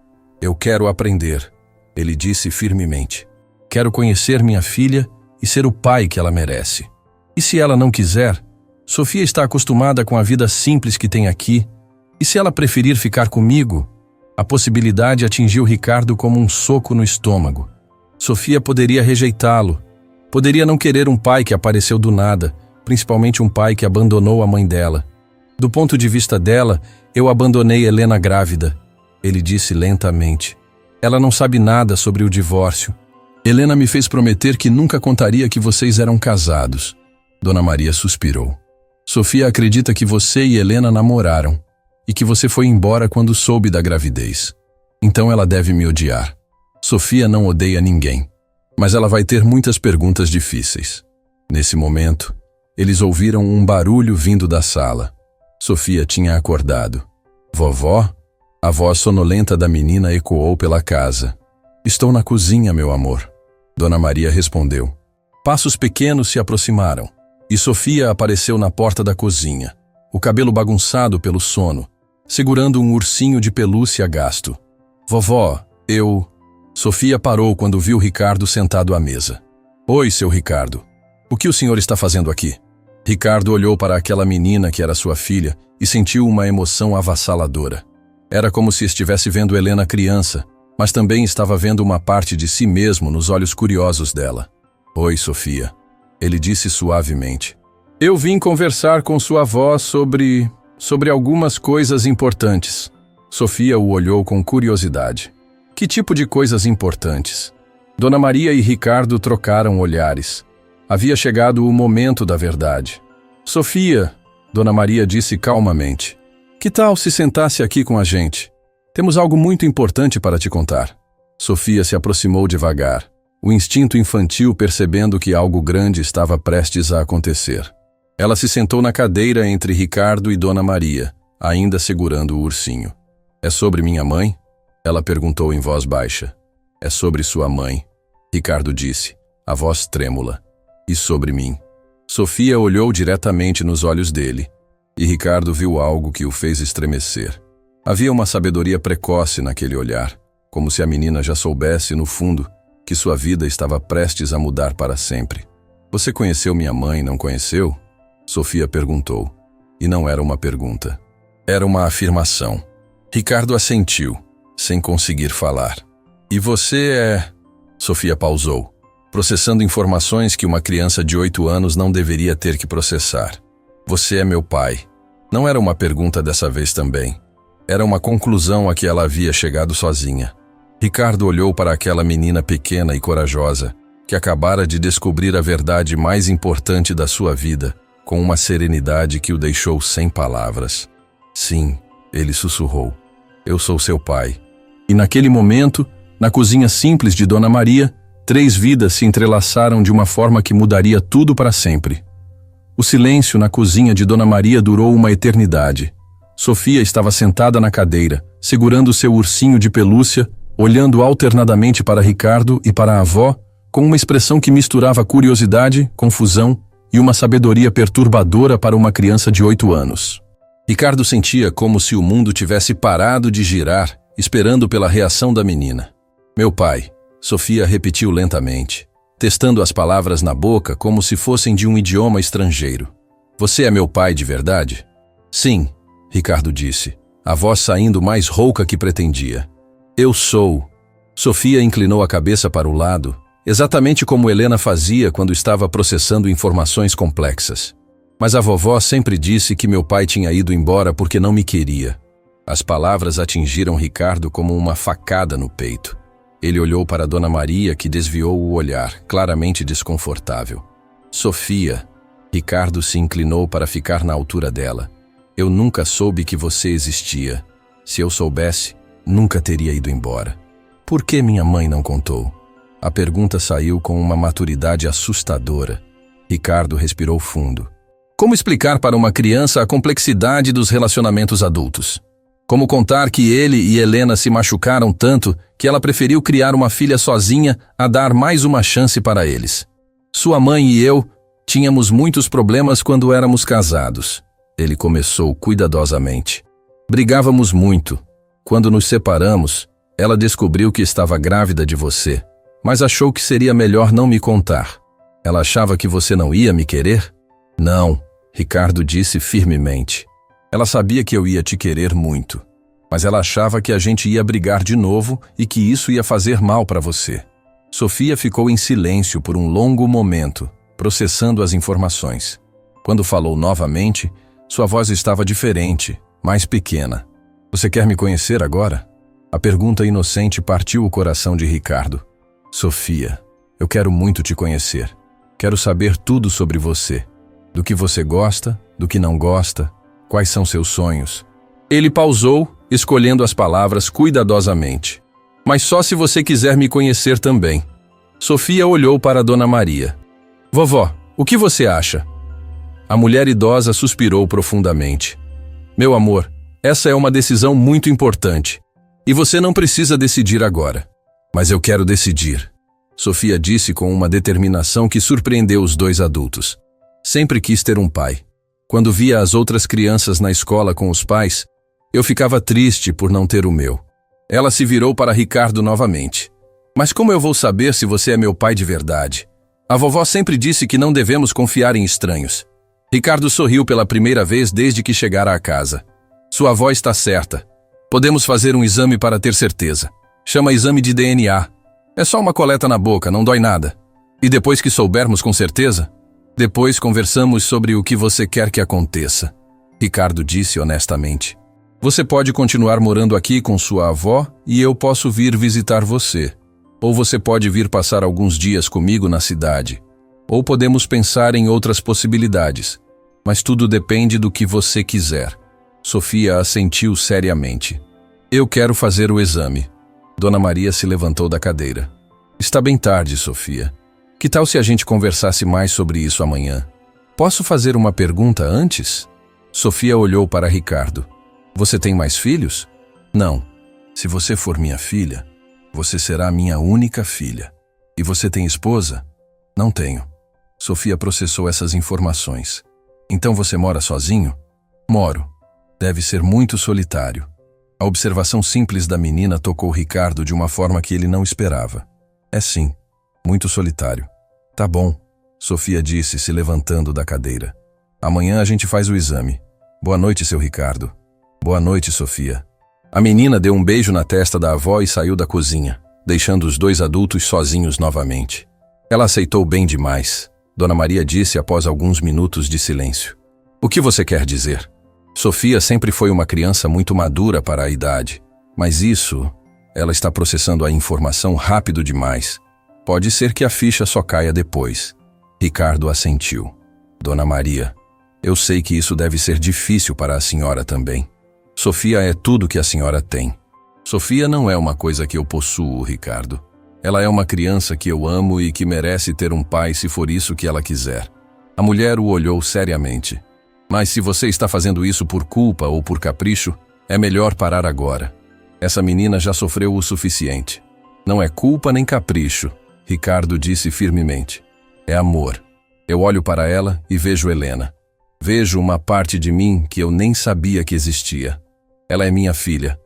Eu quero aprender, ele disse firmemente. Quero conhecer minha filha e ser o pai que ela merece. E se ela não quiser, Sofia está acostumada com a vida simples que tem aqui, e se ela preferir ficar comigo, a possibilidade atingiu Ricardo como um soco no estômago. Sofia poderia rejeitá-lo, poderia não querer um pai que apareceu do nada, principalmente um pai que abandonou a mãe dela. Do ponto de vista dela, eu abandonei Helena grávida, ele disse lentamente. Ela não sabe nada sobre o divórcio. Helena me fez prometer que nunca contaria que vocês eram casados. Dona Maria suspirou. Sofia acredita que você e Helena namoraram e que você foi embora quando soube da gravidez. Então ela deve me odiar. Sofia não odeia ninguém, mas ela vai ter muitas perguntas difíceis. Nesse momento, eles ouviram um barulho vindo da sala. Sofia tinha acordado. Vovó? A voz sonolenta da menina ecoou pela casa. Estou na cozinha, meu amor. Dona Maria respondeu. Passos pequenos se aproximaram, e Sofia apareceu na porta da cozinha, o cabelo bagunçado pelo sono, segurando um ursinho de pelúcia gasto. Vovó, eu... Sofia parou quando viu Ricardo sentado à mesa. Oi, seu Ricardo. O que o senhor está fazendo aqui? Ricardo olhou para aquela menina que era sua filha e sentiu uma emoção avassaladora. Era como se estivesse vendo Helena criança, mas também estava vendo uma parte de si mesmo nos olhos curiosos dela. Oi, Sofia. Ele disse suavemente. Eu vim conversar com sua avó sobre algumas coisas importantes. Sofia o olhou com curiosidade. Que tipo de coisas importantes? Dona Maria e Ricardo trocaram olhares. Havia chegado o momento da verdade. Sofia, Dona Maria disse calmamente, que tal se sentasse aqui com a gente? Temos algo muito importante para te contar. Sofia se aproximou devagar, o instinto infantil percebendo que algo grande estava prestes a acontecer. Ela se sentou na cadeira entre Ricardo e Dona Maria, ainda segurando o ursinho. É sobre minha mãe? Ela perguntou em voz baixa. É sobre sua mãe, Ricardo disse, a voz trêmula. E sobre mim. Sofia olhou diretamente nos olhos dele, e Ricardo viu algo que o fez estremecer. Havia uma sabedoria precoce naquele olhar, como se a menina já soubesse, no fundo, que sua vida estava prestes a mudar para sempre. Você conheceu minha mãe, não conheceu? Sofia perguntou. E não era uma pergunta. Era uma afirmação. Ricardo assentiu, sem conseguir falar. E você é... Sofia pausou, processando informações que uma criança de 8 anos não deveria ter que processar. Você é meu pai. Não era uma pergunta dessa vez também. Era uma conclusão a que ela havia chegado sozinha. Ricardo olhou para aquela menina pequena e corajosa, que acabara de descobrir a verdade mais importante da sua vida, com uma serenidade que o deixou sem palavras. Sim, ele sussurrou. Eu sou seu pai. E naquele momento, na cozinha simples de Dona Maria, 3 vidas se entrelaçaram de uma forma que mudaria tudo para sempre. O silêncio na cozinha de Dona Maria durou uma eternidade. Sofia estava sentada na cadeira, segurando seu ursinho de pelúcia, olhando alternadamente para Ricardo e para a avó, com uma expressão que misturava curiosidade, confusão e uma sabedoria perturbadora para uma criança de 8 anos. Ricardo sentia como se o mundo tivesse parado de girar, esperando pela reação da menina. Meu pai, Sofia repetiu lentamente, testando as palavras na boca como se fossem de um idioma estrangeiro. Você é meu pai de verdade? Sim, Ricardo disse, a voz saindo mais rouca que pretendia. Eu sou. Sofia inclinou a cabeça para o lado, exatamente como Helena fazia quando estava processando informações complexas. Mas a vovó sempre disse que meu pai tinha ido embora porque não me queria. As palavras atingiram Ricardo como uma facada no peito. Ele olhou para Dona Maria, que desviou o olhar, claramente desconfortável. Sofia. Ricardo se inclinou para ficar na altura dela. Eu nunca soube que você existia. Se eu soubesse, nunca teria ido embora. Por que minha mãe não contou? A pergunta saiu com uma maturidade assustadora. Ricardo respirou fundo. Como explicar para uma criança a complexidade dos relacionamentos adultos? Como contar que ele e Helena se machucaram tanto que ela preferiu criar uma filha sozinha a dar mais uma chance para eles? Sua mãe e eu tínhamos muitos problemas quando éramos casados. Ele começou cuidadosamente. Brigávamos muito. Quando nos separamos, ela descobriu que estava grávida de você, mas achou que seria melhor não me contar. Ela achava que você não ia me querer? Não, Ricardo disse firmemente. Ela sabia que eu ia te querer muito, mas ela achava que a gente ia brigar de novo e que isso ia fazer mal para você. Sofia ficou em silêncio por um longo momento, processando as informações. Quando falou novamente, sua voz estava diferente, mais pequena. Você quer me conhecer agora? A pergunta inocente partiu o coração de Ricardo. Sofia, eu quero muito te conhecer. Quero saber tudo sobre você. Do que você gosta, do que não gosta, quais são seus sonhos. Ele pausou, escolhendo as palavras cuidadosamente. Mas só se você quiser me conhecer também. Sofia olhou para Dona Maria. Vovó, o que você acha? A mulher idosa suspirou profundamente. Meu amor, essa é uma decisão muito importante. E você não precisa decidir agora. Mas eu quero decidir. Sofia disse com uma determinação que surpreendeu os dois adultos. Sempre quis ter um pai. Quando via as outras crianças na escola com os pais, eu ficava triste por não ter o meu. Ela se virou para Ricardo novamente. Mas como eu vou saber se você é meu pai de verdade? A vovó sempre disse que não devemos confiar em estranhos. Ricardo sorriu pela primeira vez desde que chegara à casa. Sua avó está certa. Podemos fazer um exame para ter certeza. Chama exame de DNA. É só uma coleta na boca, não dói nada. E depois que soubermos com certeza, depois conversamos sobre o que você quer que aconteça. Ricardo disse honestamente. Você pode continuar morando aqui com sua avó e eu posso vir visitar você. Ou você pode vir passar alguns dias comigo na cidade. Ou podemos pensar em outras possibilidades. Mas tudo depende do que você quiser. Sofia assentiu seriamente. Eu quero fazer o exame. Dona Maria se levantou da cadeira. Está bem tarde, Sofia. Que tal se a gente conversasse mais sobre isso amanhã? Posso fazer uma pergunta antes? Sofia olhou para Ricardo. Você tem mais filhos? Não. Se você for minha filha, você será minha única filha. E você tem esposa? Não tenho. Sofia processou essas informações. Então você mora sozinho? Moro. Deve ser muito solitário. A observação simples da menina tocou Ricardo de uma forma que ele não esperava. É sim, muito solitário. Tá bom, Sofia disse, se levantando da cadeira. Amanhã a gente faz o exame. Boa noite, seu Ricardo. Boa noite, Sofia. A menina deu um beijo na testa da avó e saiu da cozinha, deixando os dois adultos sozinhos novamente. Ela aceitou bem demais, Dona Maria disse após alguns minutos de silêncio. O que você quer dizer? Sofia sempre foi uma criança muito madura para a idade, mas isso, ela está processando a informação rápido demais. Pode ser que a ficha só caia depois. Ricardo assentiu. Dona Maria, eu sei que isso deve ser difícil para a senhora também. Sofia é tudo que a senhora tem. Sofia não é uma coisa que eu possuo, Ricardo. Ela é uma criança que eu amo e que merece ter um pai se for isso que ela quiser. A mulher o olhou seriamente. Mas se você está fazendo isso por culpa ou por capricho, é melhor parar agora. Essa menina já sofreu o suficiente. Não é culpa nem capricho, Ricardo disse firmemente. É amor. Eu olho para ela e vejo Helena. Vejo uma parte de mim que eu nem sabia que existia. Ela é minha filha,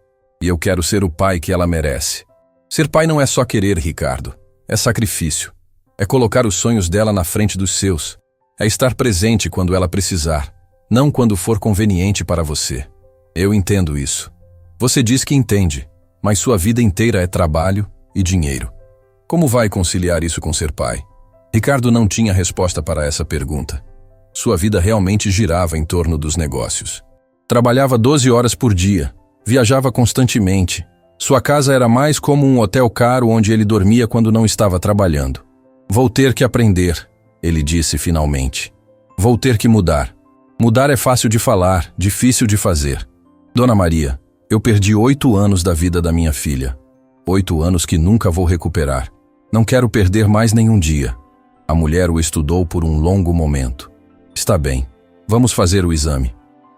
e eu quero ser o pai que ela merece. Ser pai não é só querer, Ricardo. É sacrifício. É colocar os sonhos dela na frente dos seus. É estar presente quando ela precisar, não quando for conveniente para você. Eu entendo isso. Você diz que entende, mas sua vida inteira é trabalho e dinheiro. Como vai conciliar isso com ser pai? Ricardo não tinha resposta para essa pergunta. Sua vida realmente girava em torno dos negócios. Trabalhava 12 horas por dia, viajava constantemente. Sua casa era mais como um hotel caro onde ele dormia quando não estava trabalhando. Vou ter que aprender, ele disse finalmente. Vou ter que mudar. Mudar é fácil de falar, difícil de fazer. Dona Maria, eu perdi 8 anos da vida da minha filha. 8 anos que nunca vou recuperar. Não quero perder mais nenhum dia. A mulher o estudou por um longo momento. Está bem, vamos fazer o exame.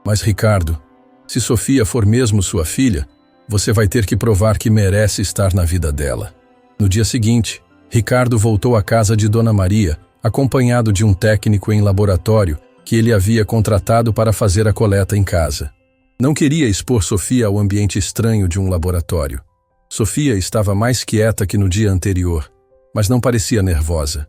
Mas, Ricardo, se Sofia for mesmo sua filha, você vai ter que provar que merece estar na vida dela. No dia seguinte, Ricardo voltou à casa de Dona Maria, acompanhado de um técnico em laboratório que ele havia contratado para fazer a coleta em casa. Não queria expor Sofia ao ambiente estranho de um laboratório. Sofia estava mais quieta que no dia anterior, mas não parecia nervosa.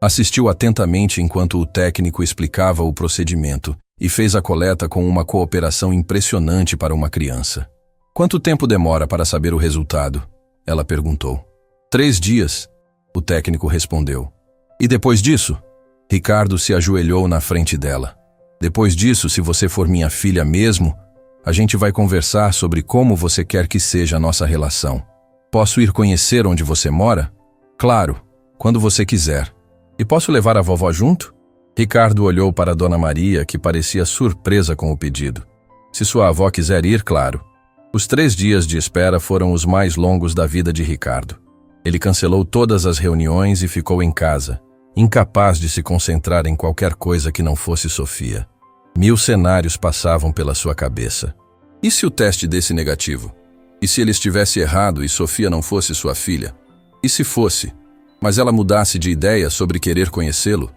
Assistiu atentamente enquanto o técnico explicava o procedimento e fez a coleta com uma cooperação impressionante para uma criança. Quanto tempo demora para saber o resultado? Ela perguntou. 3 dias, o técnico respondeu. E depois disso? Ricardo se ajoelhou na frente dela. Depois disso, se você for minha filha mesmo, a gente vai conversar sobre como você quer que seja a nossa relação. Posso ir conhecer onde você mora? Claro, quando você quiser. E posso levar a vovó junto? Ricardo olhou para Dona Maria, que parecia surpresa com o pedido. Se sua avó quiser ir, claro. Os 3 dias de espera foram os mais longos da vida de Ricardo. Ele cancelou todas as reuniões e ficou em casa, incapaz de se concentrar em qualquer coisa que não fosse Sofia. 1000 cenários passavam pela sua cabeça. E se o teste desse negativo? E se ele estivesse errado e Sofia não fosse sua filha? E se fosse, mas ela mudasse de ideia sobre querer conhecê-lo?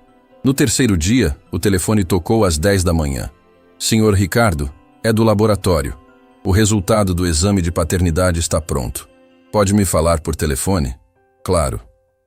No 3º dia, o telefone tocou às 10 da manhã. Senhor Ricardo, é do laboratório. O resultado do exame de paternidade está pronto. Pode me falar por telefone? Claro.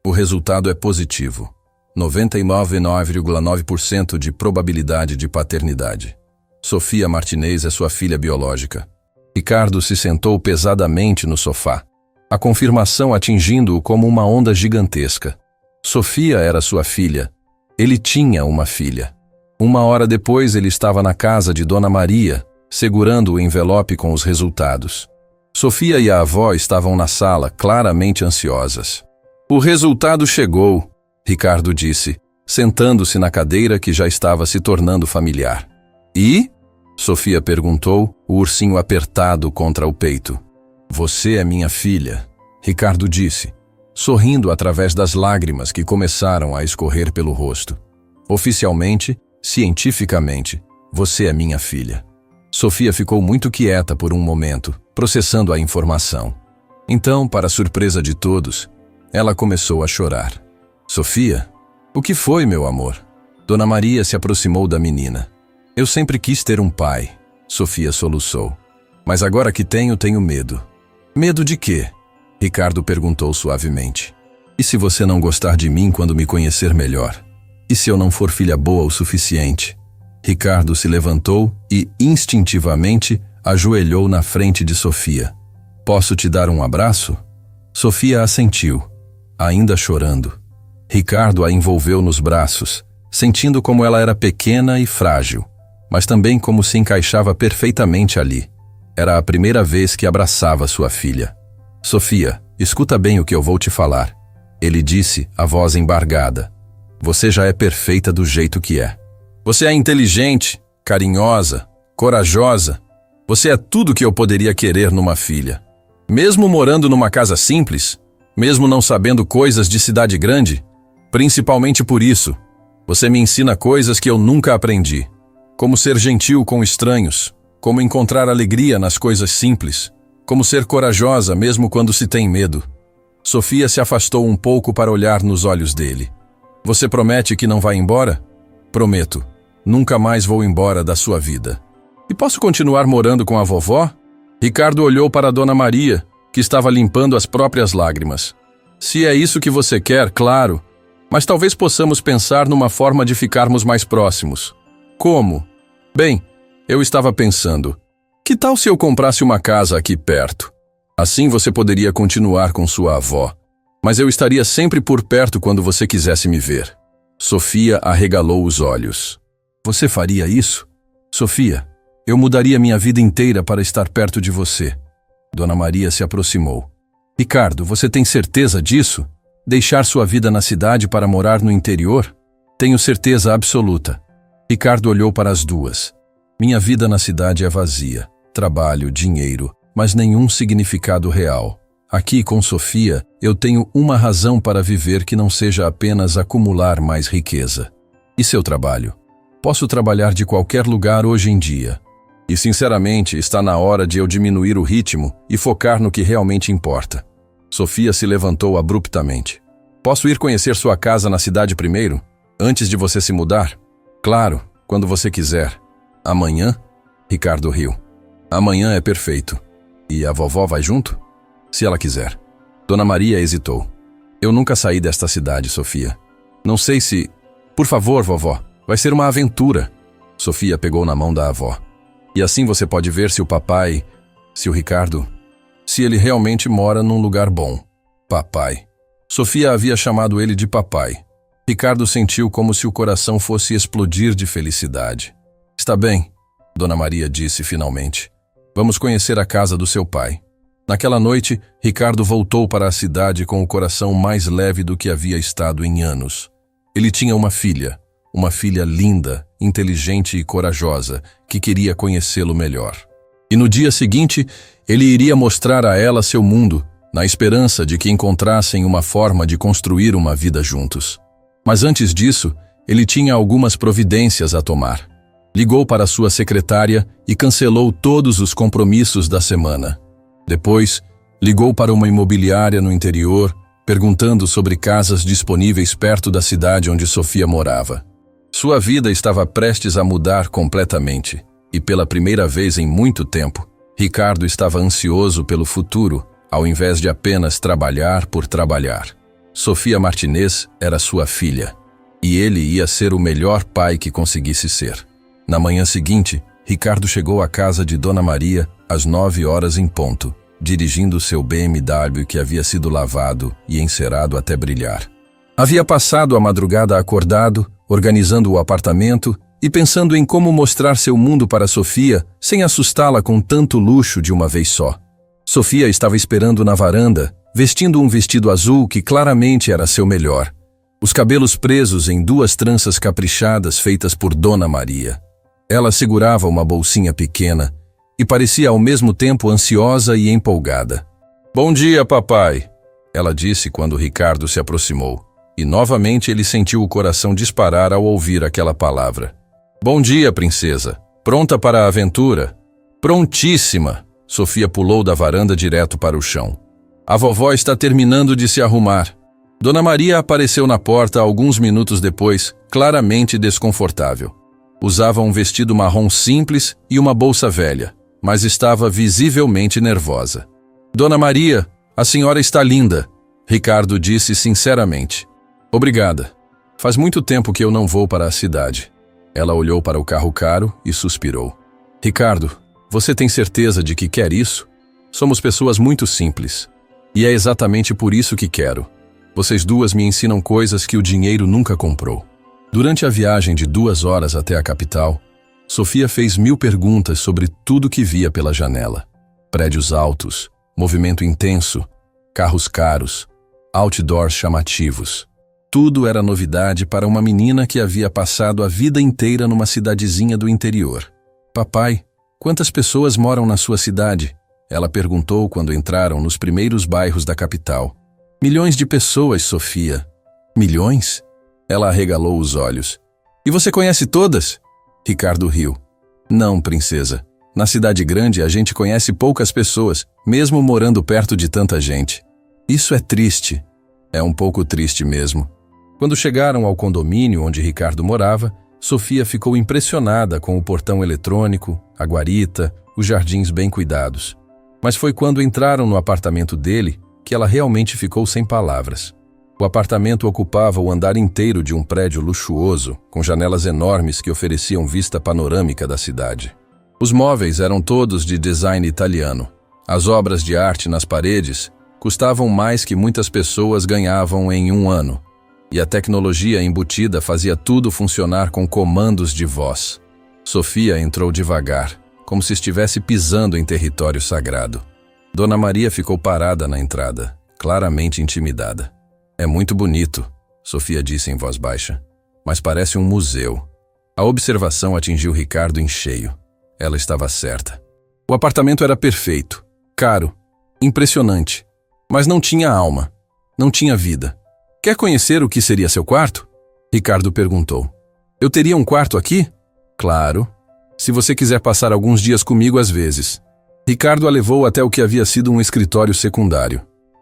O resultado é positivo. 99,9% de probabilidade de paternidade. Sofia Martinez é sua filha biológica. Ricardo se sentou pesadamente no sofá, a confirmação atingindo-o como uma onda gigantesca. Sofia era sua filha. Ele tinha uma filha. 1 hora depois ele estava na casa de Dona Maria, segurando o envelope com os resultados. Sofia e a avó estavam na sala, claramente ansiosas. O resultado chegou, Ricardo disse, sentando-se na cadeira que já estava se tornando familiar. E? Sofia perguntou, o ursinho apertado contra o peito. Você é minha filha, Ricardo disse, sorrindo através das lágrimas que começaram a escorrer pelo rosto. Oficialmente, cientificamente, você é minha filha. Sofia ficou muito quieta por um momento, processando a informação. Então, para surpresa de todos, ela começou a chorar. Sofia? O que foi, meu amor? Dona Maria se aproximou da menina. Eu sempre quis ter um pai, Sofia soluçou. Mas agora que tenho medo. Medo de quê? Ricardo perguntou suavemente. E se você não gostar de mim quando me conhecer melhor? E se eu não for filha boa o suficiente? Ricardo se levantou e, instintivamente, ajoelhou na frente de Sofia. Posso te dar um abraço? Sofia assentiu, ainda chorando. Ricardo a envolveu nos braços, sentindo como ela era pequena e frágil, mas também como se encaixava perfeitamente ali. Era a primeira vez que abraçava sua filha. Sofia, escuta bem o que eu vou te falar. Ele disse, a voz embargada. Você já é perfeita do jeito que é. Você é inteligente, carinhosa, corajosa. Você é tudo que eu poderia querer numa filha. Mesmo morando numa casa simples, mesmo não sabendo coisas de cidade grande, principalmente por isso, você me ensina coisas que eu nunca aprendi. Como ser gentil com estranhos, como encontrar alegria nas coisas simples, como ser corajosa mesmo quando se tem medo. Sofia se afastou um pouco para olhar nos olhos dele. Você promete que não vai embora? Prometo, nunca mais vou embora da sua vida. E posso continuar morando com a vovó? Ricardo olhou para Dona Maria, que estava limpando as próprias lágrimas. Se é isso que você quer, claro, mas talvez possamos pensar numa forma de ficarmos mais próximos. Como? Bem, eu estava pensando, que tal se eu comprasse uma casa aqui perto? Assim você poderia continuar com sua avó, mas eu estaria sempre por perto quando você quisesse me ver. Sofia arregalou os olhos. Você faria isso? Sofia, eu mudaria minha vida inteira para estar perto de você. Dona Maria se aproximou. Ricardo, você tem certeza disso? Deixar sua vida na cidade para morar no interior? Tenho certeza absoluta. Ricardo olhou para as duas. Minha vida na cidade é vazia. Trabalho, dinheiro, mas nenhum significado real. Aqui com Sofia, eu tenho uma razão para viver que não seja apenas acumular mais riqueza. E seu trabalho? Posso trabalhar de qualquer lugar hoje em dia. E sinceramente, está na hora de eu diminuir o ritmo e focar no que realmente importa. Sofia se levantou abruptamente. Posso ir conhecer sua casa na cidade primeiro? Antes de você se mudar? Claro, quando você quiser. Amanhã? Ricardo riu. Amanhã é perfeito. E a vovó vai junto? Se ela quiser. Dona Maria hesitou. Eu nunca saí desta cidade, Sofia. Não sei se... Por favor, vovó, vai ser uma aventura. Sofia pegou na mão da avó. E assim você pode ver se o papai, se o Ricardo, se ele realmente mora num lugar bom. Papai. Sofia havia chamado ele de papai. Ricardo sentiu como se o coração fosse explodir de felicidade. Está bem, Dona Maria disse finalmente. Vamos conhecer a casa do seu pai. Naquela noite, Ricardo voltou para a cidade com o coração mais leve do que havia estado em anos. Ele tinha uma filha linda, inteligente e corajosa, que queria conhecê-lo melhor. E no dia seguinte, ele iria mostrar a ela seu mundo, na esperança de que encontrassem uma forma de construir uma vida juntos. Mas antes disso, ele tinha algumas providências a tomar. Ligou para sua secretária e cancelou todos os compromissos da semana. Depois, ligou para uma imobiliária no interior, perguntando sobre casas disponíveis perto da cidade onde Sofia morava. Sua vida estava prestes a mudar completamente, e pela primeira vez em muito tempo, Ricardo estava ansioso pelo futuro, ao invés de apenas trabalhar por trabalhar. Sofia Martinez era sua filha, e ele ia ser o melhor pai que conseguisse ser. Na manhã seguinte, Ricardo chegou à casa de Dona Maria às 9 horas em ponto, dirigindo seu BMW que havia sido lavado e encerado até brilhar. Havia passado a madrugada acordado, organizando o apartamento e pensando em como mostrar seu mundo para Sofia sem assustá-la com tanto luxo de uma vez só. Sofia estava esperando na varanda, vestindo um vestido azul que claramente era seu melhor. Os cabelos presos em 2 tranças caprichadas feitas por Dona Maria. Ela segurava uma bolsinha pequena e parecia ao mesmo tempo ansiosa e empolgada. "Bom dia, papai", ela disse quando Ricardo se aproximou. E novamente ele sentiu o coração disparar ao ouvir aquela palavra. "Bom dia, princesa. Pronta para a aventura?" "Prontíssima." Sofia pulou da varanda direto para o chão. "A vovó está terminando de se arrumar." Dona Maria apareceu na porta alguns minutos depois, claramente desconfortável. Usava um vestido marrom simples e uma bolsa velha, mas estava visivelmente nervosa. "Dona Maria, a senhora está linda", Ricardo disse sinceramente. "Obrigada. Faz muito tempo que eu não vou para a cidade." Ela olhou para o carro caro e suspirou. "Ricardo, você tem certeza de que quer isso? Somos pessoas muito simples. E é exatamente por isso que quero. Vocês duas me ensinam coisas que o dinheiro nunca comprou." Durante a viagem de 2 horas até a capital, Sofia fez 1000 perguntas sobre tudo que via pela janela. Prédios altos, movimento intenso, carros caros, outdoors chamativos. Tudo era novidade para uma menina que havia passado a vida inteira numa cidadezinha do interior. "Papai, quantas pessoas moram na sua cidade?" Ela perguntou quando entraram nos primeiros bairros da capital. "Milhões de pessoas, Sofia." "Milhões?" Ela arregalou os olhos. "E você conhece todas?" Ricardo riu. "Não, princesa. Na cidade grande a gente conhece poucas pessoas, mesmo morando perto de tanta gente. Isso é triste." "É um pouco triste mesmo." Quando chegaram ao condomínio onde Ricardo morava, Sofia ficou impressionada com o portão eletrônico, a guarita, os jardins bem cuidados. Mas foi quando entraram no apartamento dele que ela realmente ficou sem palavras. O apartamento ocupava o andar inteiro de um prédio luxuoso, com janelas enormes que ofereciam vista panorâmica da cidade. Os móveis eram todos de design italiano. As obras de arte nas paredes custavam mais que muitas pessoas ganhavam em um ano. E a tecnologia embutida fazia tudo funcionar com comandos de voz. Sofia entrou devagar, como se estivesse pisando em território sagrado. Dona Maria ficou parada na entrada, claramente intimidada. É muito bonito, Sofia disse em voz baixa, mas parece um museu. A observação atingiu Ricardo em cheio. Ela estava certa. O apartamento era perfeito, caro, impressionante, mas não tinha alma, não tinha vida. Quer conhecer o que seria seu quarto? Ricardo perguntou. Eu teria um quarto aqui? Claro, se você quiser passar alguns dias comigo às vezes. Ricardo a levou até o que havia sido um escritório secundário.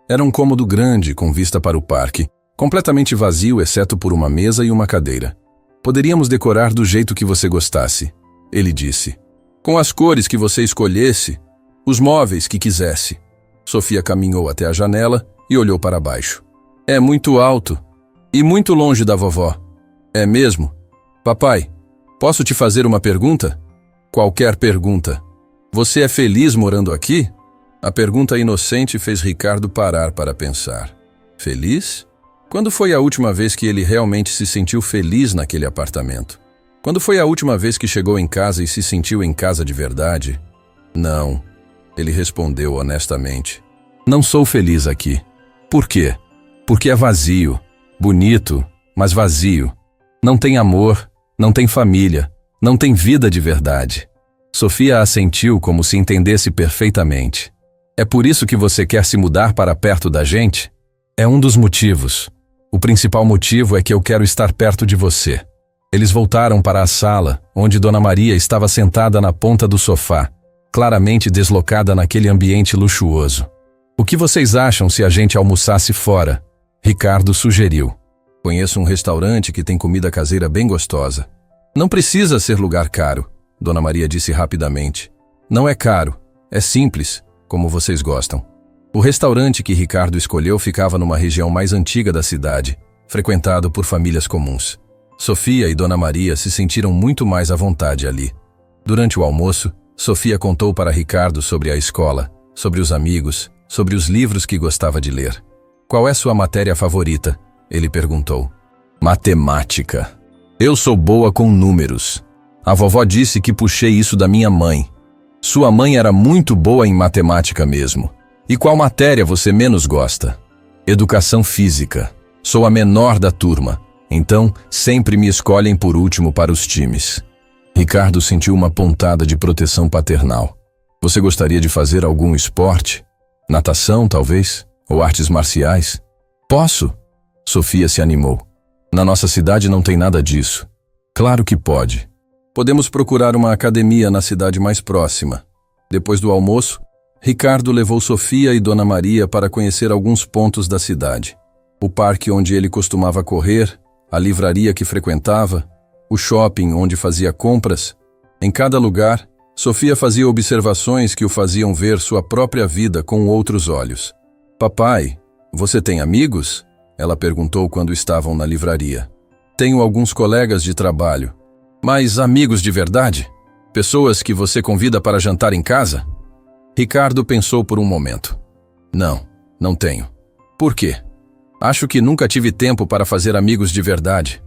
Era um cômodo grande com vista para o parque, completamente vazio exceto por uma mesa e uma cadeira. Poderíamos decorar do jeito que você gostasse, ele disse. Com as cores que você escolhesse, os móveis que quisesse. Sofia caminhou até a janela e olhou para baixo. É muito alto e muito longe da vovó. É mesmo? Papai, posso te fazer uma pergunta? Qualquer pergunta. Você é feliz morando aqui? A pergunta inocente fez Ricardo parar para pensar. Feliz? Quando foi a última vez que ele realmente se sentiu feliz naquele apartamento? Quando foi a última vez que chegou em casa e se sentiu em casa de verdade? Não, ele respondeu honestamente. Não sou feliz aqui. Por quê? Porque é vazio, bonito, mas vazio. Não tem amor, não tem família, não tem vida de verdade. Sofia assentiu como se entendesse perfeitamente. É por isso que você quer se mudar para perto da gente? É um dos motivos. O principal motivo é que eu quero estar perto de você. Eles voltaram para a sala, onde Dona Maria estava sentada na ponta do sofá, claramente deslocada naquele ambiente luxuoso. O que vocês acham se a gente almoçasse fora? Ricardo sugeriu. Conheço um restaurante que tem comida caseira bem gostosa. Não precisa ser lugar caro, Dona Maria disse rapidamente. Não é caro, é simples, como vocês gostam. O restaurante que Ricardo escolheu ficava numa região mais antiga da cidade, frequentado por famílias comuns. Sofia e Dona Maria se sentiram muito mais à vontade ali. Durante o almoço, Sofia contou para Ricardo sobre a escola, sobre os amigos, sobre os livros que gostava de ler. Qual é sua matéria favorita? Ele perguntou. Matemática. Eu sou boa com números. A vovó disse que puxei isso da minha mãe. Sua mãe era muito boa em matemática mesmo. E qual matéria você menos gosta? Educação física. Sou a menor da turma, então sempre me escolhem por último para os times. Ricardo sentiu uma pontada de proteção paternal. Você gostaria de fazer algum esporte? Natação, talvez? Ou artes marciais? Posso? Sofia se animou. Na nossa cidade não tem nada disso. Claro que pode. Podemos procurar uma academia na cidade mais próxima. Depois do almoço, Ricardo levou Sofia e Dona Maria para conhecer alguns pontos da cidade. O parque onde ele costumava correr, a livraria que frequentava, o shopping onde fazia compras. Em cada lugar, Sofia fazia observações que o faziam ver sua própria vida com outros olhos. Papai, você tem amigos? Ela perguntou quando estavam na livraria. Tenho alguns colegas de trabalho. Mas amigos de verdade? Pessoas que você convida para jantar em casa? Ricardo pensou por um momento. Não tenho. Por quê? Acho que nunca tive tempo para fazer amigos de verdade.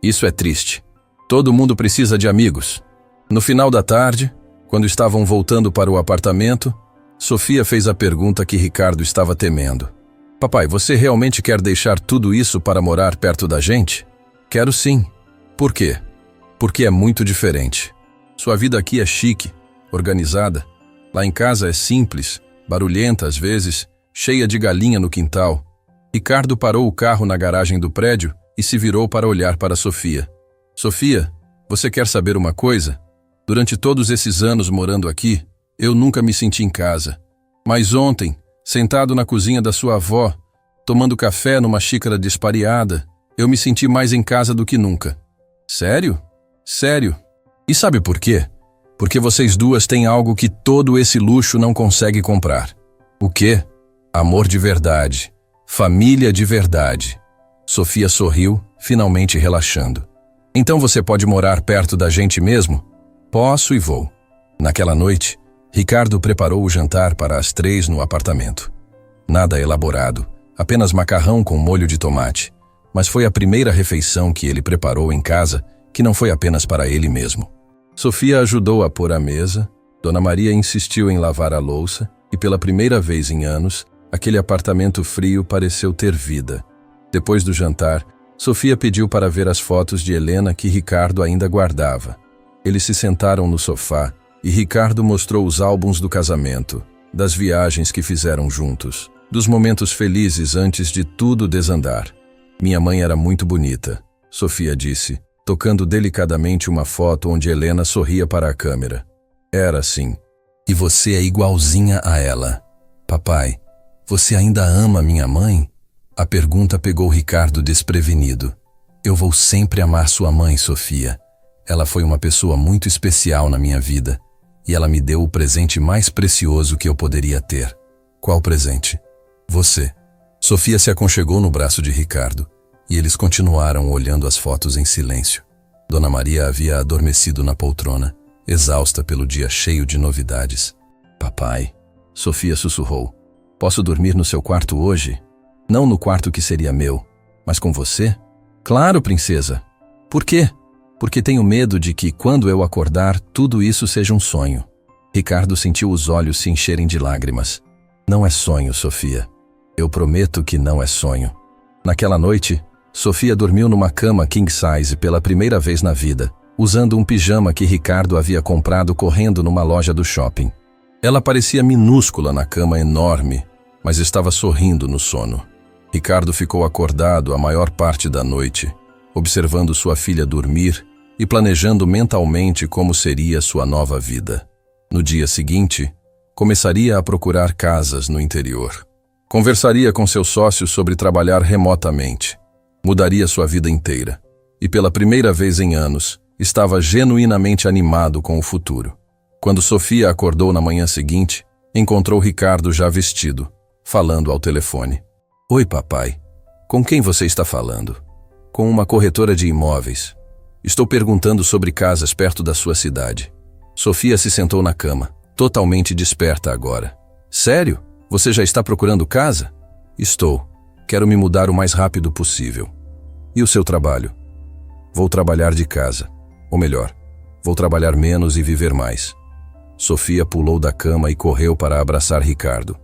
Isso é triste. Todo mundo precisa de amigos. No final da tarde, quando estavam voltando para o apartamento, Sofia fez a pergunta que Ricardo estava temendo. Papai, você realmente quer deixar tudo isso para morar perto da gente? Quero sim. Por quê? Porque é muito diferente. Sua vida aqui é chique, organizada. Lá em casa é simples, barulhenta às vezes, cheia de galinha no quintal. Ricardo parou o carro na garagem do prédio e se virou para olhar para Sofia. Sofia, você quer saber uma coisa? Durante todos esses anos morando aqui, eu nunca me senti em casa. Mas ontem, sentado na cozinha da sua avó, tomando café numa xícara despareada, eu me senti mais em casa do que nunca. Sério? Sério? E sabe por quê? Porque vocês duas têm algo que todo esse luxo não consegue comprar. O quê? Amor de verdade. Família de verdade. Sofia sorriu, finalmente relaxando. Então você pode morar perto da gente mesmo? Posso e vou. Naquela noite, Ricardo preparou o jantar para as 3 no apartamento. Nada elaborado, apenas macarrão com molho de tomate. Mas foi a primeira refeição que ele preparou em casa, que não foi apenas para ele mesmo. Sofia ajudou a pôr a mesa, Dona Maria insistiu em lavar a louça e pela primeira vez em anos, aquele apartamento frio pareceu ter vida. Depois do jantar, Sofia pediu para ver as fotos de Helena que Ricardo ainda guardava. Eles se sentaram no sofá e Ricardo mostrou os álbuns do casamento, das viagens que fizeram juntos, dos momentos felizes antes de tudo desandar. Minha mãe era muito bonita, Sofia disse, tocando delicadamente uma foto onde Helena sorria para a câmera. Era sim. E você é igualzinha a ela. Papai, você ainda ama minha mãe? A pergunta pegou Ricardo desprevenido. Eu vou sempre amar sua mãe, Sofia. Ela foi uma pessoa muito especial na minha vida e ela me deu o presente mais precioso que eu poderia ter. Qual presente? Você. Sofia se aconchegou no braço de Ricardo e eles continuaram olhando as fotos em silêncio. Dona Maria havia adormecido na poltrona, exausta pelo dia cheio de novidades. Papai, Sofia sussurrou, posso dormir no seu quarto hoje? Não no quarto que seria meu, mas com você? Claro, princesa. Por quê? Porque tenho medo de que, quando eu acordar, tudo isso seja um sonho. Ricardo sentiu os olhos se encherem de lágrimas. Não é sonho, Sofia. Eu prometo que não é sonho. Naquela noite, Sofia dormiu numa cama king size pela primeira vez na vida, usando um pijama que Ricardo havia comprado correndo numa loja do shopping. Ela parecia minúscula na cama enorme, mas estava sorrindo no sono. Ricardo ficou acordado a maior parte da noite, observando sua filha dormir e planejando mentalmente como seria sua nova vida. No dia seguinte, começaria a procurar casas no interior. Conversaria com seu sócio sobre trabalhar remotamente. Mudaria sua vida inteira. E pela primeira vez em anos, estava genuinamente animado com o futuro. Quando Sofia acordou na manhã seguinte, encontrou Ricardo já vestido, falando ao telefone. Oi, papai. Com quem você está falando? Com uma corretora de imóveis. Estou perguntando sobre casas perto da sua cidade. Sofia se sentou na cama, totalmente desperta agora. Sério? Você já está procurando casa? Estou. Quero me mudar o mais rápido possível. E o seu trabalho? Vou trabalhar de casa. Ou melhor, vou trabalhar menos e viver mais. Sofia pulou da cama e correu para abraçar Ricardo.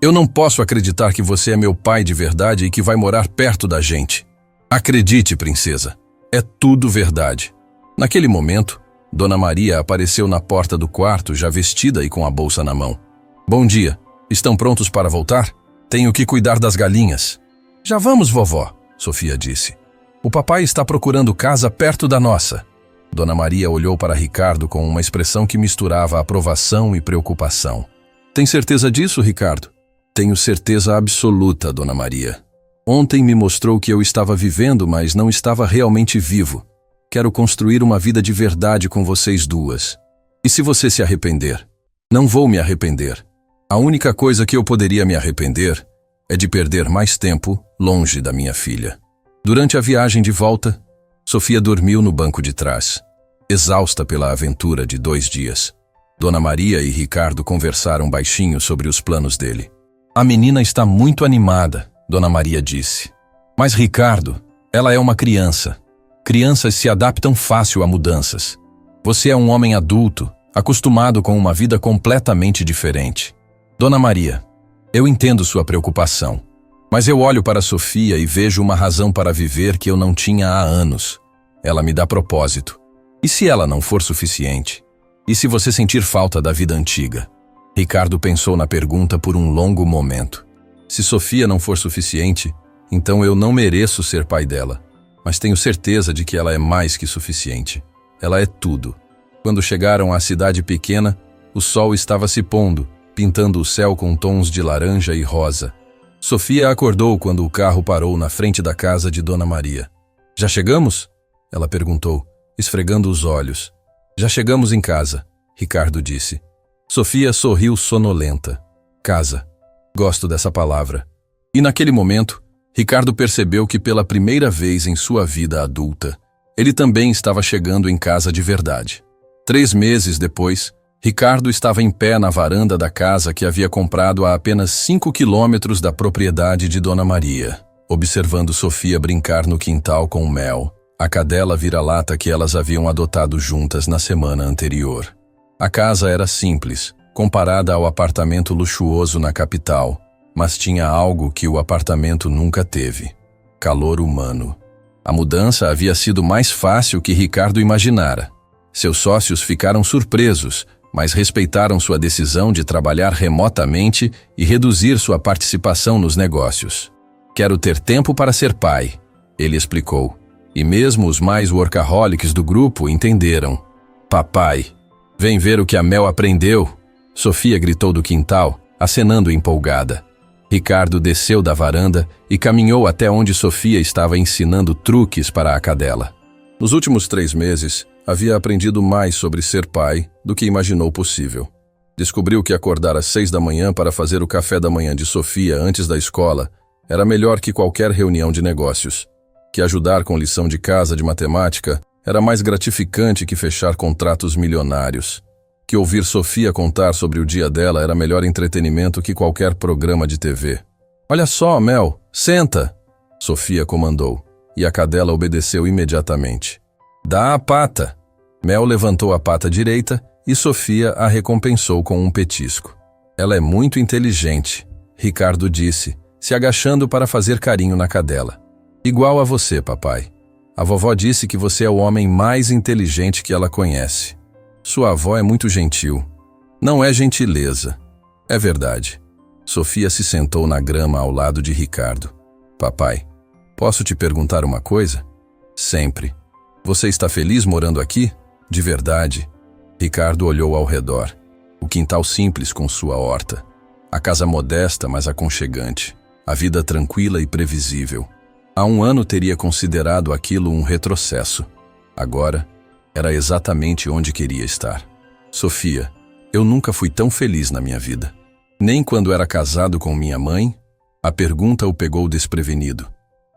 Eu não posso acreditar que você é meu pai de verdade e que vai morar perto da gente. Acredite, princesa. É tudo verdade. Naquele momento, Dona Maria apareceu na porta do quarto já vestida e com a bolsa na mão. Bom dia. Estão prontos para voltar? Tenho que cuidar das galinhas. Já vamos, vovó, Sofia disse. O papai está procurando casa perto da nossa. Dona Maria olhou para Ricardo com uma expressão que misturava aprovação e preocupação. Tem certeza disso, Ricardo? Tenho certeza absoluta, Dona Maria. Ontem me mostrou que eu estava vivendo, mas não estava realmente vivo. Quero construir uma vida de verdade com vocês duas. E se você se arrepender? Não vou me arrepender. A única coisa que eu poderia me arrepender é de perder mais tempo longe da minha filha. Durante a viagem de volta, Sofia dormiu no banco de trás, exausta pela aventura de 2 dias. Dona Maria e Ricardo conversaram baixinho sobre os planos dele. A menina está muito animada, Dona Maria disse. Mas Ricardo, ela é uma criança. Crianças se adaptam fácil a mudanças. Você é um homem adulto, acostumado com uma vida completamente diferente. Dona Maria, eu entendo sua preocupação, mas eu olho para Sofia e vejo uma razão para viver que eu não tinha há anos. Ela me dá propósito. E se ela não for suficiente? E se você sentir falta da vida antiga? Ricardo pensou na pergunta por um longo momento. Se Sofia não for suficiente, então eu não mereço ser pai dela. Mas tenho certeza de que ela é mais que suficiente. Ela é tudo. Quando chegaram à cidade pequena, o sol estava se pondo, pintando o céu com tons de laranja e rosa. Sofia acordou quando o carro parou na frente da casa de Dona Maria. Já chegamos? Ela perguntou, esfregando os olhos. Já chegamos em casa, Ricardo disse. Sofia sorriu sonolenta. Casa. Gosto dessa palavra. E naquele momento, Ricardo percebeu que pela primeira vez em sua vida adulta, ele também estava chegando em casa de verdade. 3 meses depois, Ricardo estava em pé na varanda da casa que havia comprado a apenas 5 quilômetros da propriedade de Dona Maria, observando Sofia brincar no quintal com Mel, a cadela vira-lata que elas haviam adotado juntas na semana anterior. A casa era simples, comparada ao apartamento luxuoso na capital, mas tinha algo que o apartamento nunca teve: calor humano. A mudança havia sido mais fácil que Ricardo imaginara. Seus sócios ficaram surpresos, mas respeitaram sua decisão de trabalhar remotamente e reduzir sua participação nos negócios. Quero ter tempo para ser pai, ele explicou. E mesmo os mais workaholics do grupo entenderam. Papai, vem ver o que a Mel aprendeu, Sofia gritou do quintal, acenando empolgada. Ricardo desceu da varanda e caminhou até onde Sofia estava ensinando truques para a cadela. Nos últimos 3 meses, havia aprendido mais sobre ser pai do que imaginou possível. Descobriu que acordar às 6 da manhã para fazer o café da manhã de Sofia antes da escola era melhor que qualquer reunião de negócios. Que ajudar com lição de casa de matemática era mais gratificante que fechar contratos milionários. Que ouvir Sofia contar sobre o dia dela era melhor entretenimento que qualquer programa de TV. Olha só, Mel, senta! Sofia comandou, e a cadela obedeceu imediatamente. Dá a pata! Mel levantou a pata direita e Sofia a recompensou com um petisco. Ela é muito inteligente, Ricardo disse, se agachando para fazer carinho na cadela. Igual a você, papai. A vovó disse que você é o homem mais inteligente que ela conhece. Sua avó é muito gentil. Não é gentileza. É verdade. Sofia se sentou na grama ao lado de Ricardo. Papai, posso te perguntar uma coisa? Sempre. Você está feliz morando aqui? De verdade. Ricardo olhou ao redor. O quintal simples com sua horta. A casa modesta, mas aconchegante. A vida tranquila e previsível. Há 1 ano teria considerado aquilo um retrocesso. Agora, era exatamente onde queria estar. Sofia, eu nunca fui tão feliz na minha vida. Nem quando era casado com minha mãe, a pergunta o pegou desprevenido.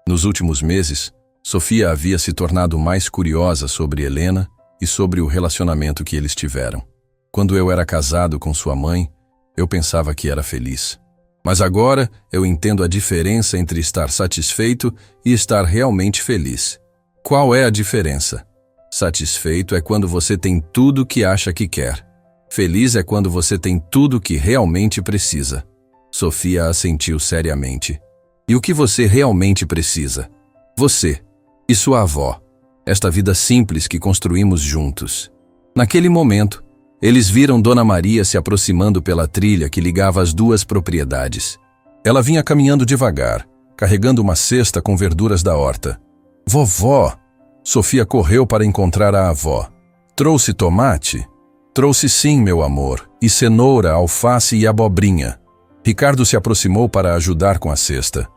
Nos últimos meses, Sofia havia se tornado mais curiosa sobre Helena e sobre o relacionamento que eles tiveram. Quando eu era casado com sua mãe, eu pensava que era feliz. Mas agora eu entendo a diferença entre estar satisfeito e estar realmente feliz. Qual é a diferença? Satisfeito é quando você tem tudo o que acha que quer. Feliz é quando você tem tudo o que realmente precisa. Sofia assentiu seriamente. E o que você realmente precisa? Você e sua avó. Esta vida simples que construímos juntos. Naquele momento, eles viram Dona Maria se aproximando pela trilha que ligava as 2 propriedades. Ela vinha caminhando devagar, carregando uma cesta com verduras da horta. Vovó! Sofia correu para encontrar a avó. Trouxe tomate? Trouxe sim, meu amor, e cenoura, alface e abobrinha. Ricardo se aproximou para ajudar com a cesta.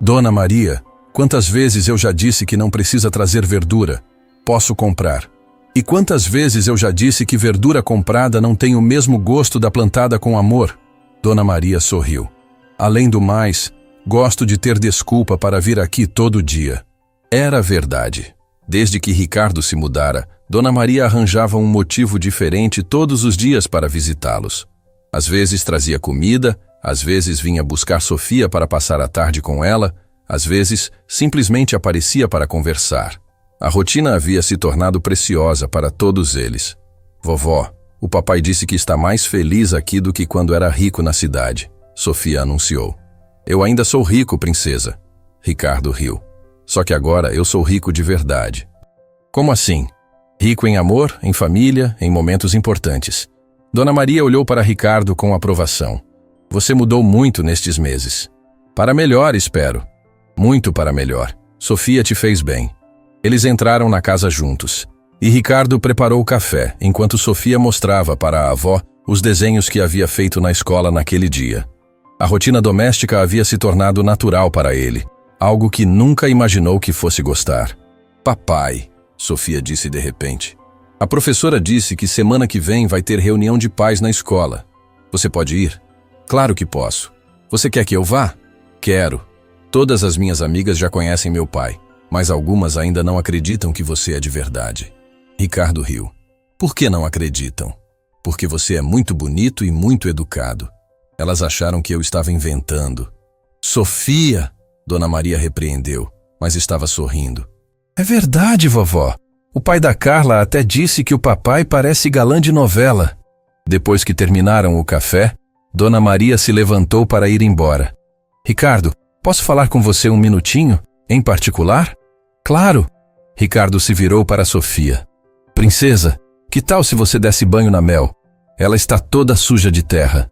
Dona Maria, quantas vezes eu já disse que não precisa trazer verdura? Posso comprar. E quantas vezes eu já disse que verdura comprada não tem o mesmo gosto da plantada com amor? Dona Maria sorriu. Além do mais, gosto de ter desculpa para vir aqui todo dia. Era verdade. Desde que Ricardo se mudara, Dona Maria arranjava um motivo diferente todos os dias para visitá-los. Às vezes trazia comida, às vezes vinha buscar Sofia para passar a tarde com ela, às vezes simplesmente aparecia para conversar. A rotina havia se tornado preciosa para todos eles. Vovó, o papai disse que está mais feliz aqui do que quando era rico na cidade, Sofia anunciou. Eu ainda sou rico, princesa. Ricardo riu. Só que agora eu sou rico de verdade. Como assim? Rico em amor, em família, em momentos importantes. Dona Maria olhou para Ricardo com aprovação. Você mudou muito nestes meses. Para melhor, espero. Muito para melhor. Sofia te fez bem. Eles entraram na casa juntos. E Ricardo preparou o café, enquanto Sofia mostrava para a avó os desenhos que havia feito na escola naquele dia. A rotina doméstica havia se tornado natural para ele. Algo que nunca imaginou que fosse gostar. Papai. Sofia disse de repente. A professora disse que semana que vem vai ter reunião de pais na escola. Você pode ir? Claro que posso. Você quer que eu vá? Quero. Todas as minhas amigas já conhecem meu pai, mas algumas ainda não acreditam que você é de verdade. Ricardo riu. Por que não acreditam? Porque você é muito bonito e muito educado. Elas acharam que eu estava inventando. Sofia! Dona Maria repreendeu, mas estava sorrindo. É verdade, vovó. O pai da Carla até disse que o papai parece galã de novela. Depois que terminaram o café, Dona Maria se levantou para ir embora. Ricardo, posso falar com você um minutinho, em particular? Claro. Ricardo se virou para Sofia. Princesa, que tal se você desse banho na Mel? Ela está toda suja de terra.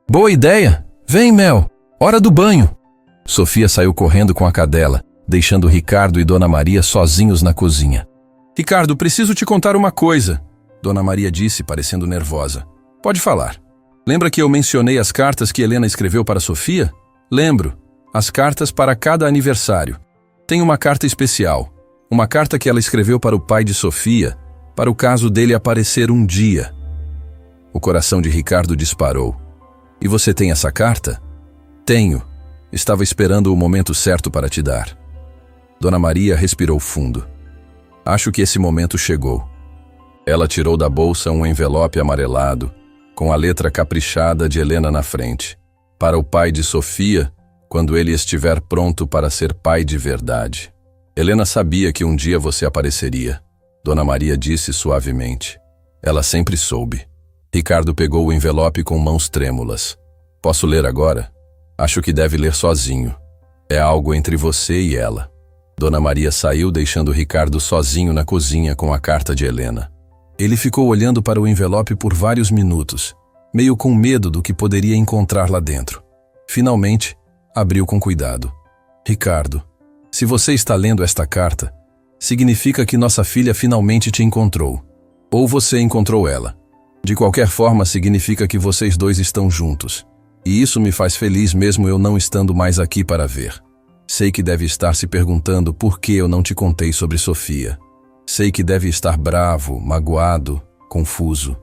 Boa ideia! Vem, Mel! Hora do banho! Sofia saiu correndo com a cadela, deixando Ricardo e Dona Maria sozinhos na cozinha. Ricardo, preciso te contar uma coisa, Dona Maria disse, parecendo nervosa. Pode falar. Lembra que eu mencionei as cartas que Helena escreveu para Sofia? Lembro. As cartas para cada aniversário. Tem uma carta especial. Uma carta que ela escreveu para o pai de Sofia, para o caso dele aparecer um dia. O coração de Ricardo disparou. E você tem essa carta? Tenho. Estava esperando o momento certo para te dar. Dona Maria respirou fundo. Acho que esse momento chegou. Ela tirou da bolsa um envelope amarelado, com a letra caprichada de Helena na frente. Para o pai de Sofia, quando ele estiver pronto para ser pai de verdade. Helena sabia que um dia você apareceria. Dona Maria disse suavemente. Ela sempre soube. Ricardo pegou o envelope com mãos trêmulas. Posso ler agora? Acho que deve ler sozinho. É algo entre você e ela. Dona Maria saiu deixando Ricardo sozinho na cozinha com a carta de Helena. Ele ficou olhando para o envelope por vários minutos, meio com medo do que poderia encontrar lá dentro. Finalmente, abriu com cuidado. Ricardo, se você está lendo esta carta, significa que nossa filha finalmente te encontrou. Ou você encontrou ela. De qualquer forma, significa que vocês dois estão juntos. E isso me faz feliz mesmo eu não estando mais aqui para ver. Sei que deve estar se perguntando por que eu não te contei sobre Sofia. Sei que deve estar bravo, magoado, confuso.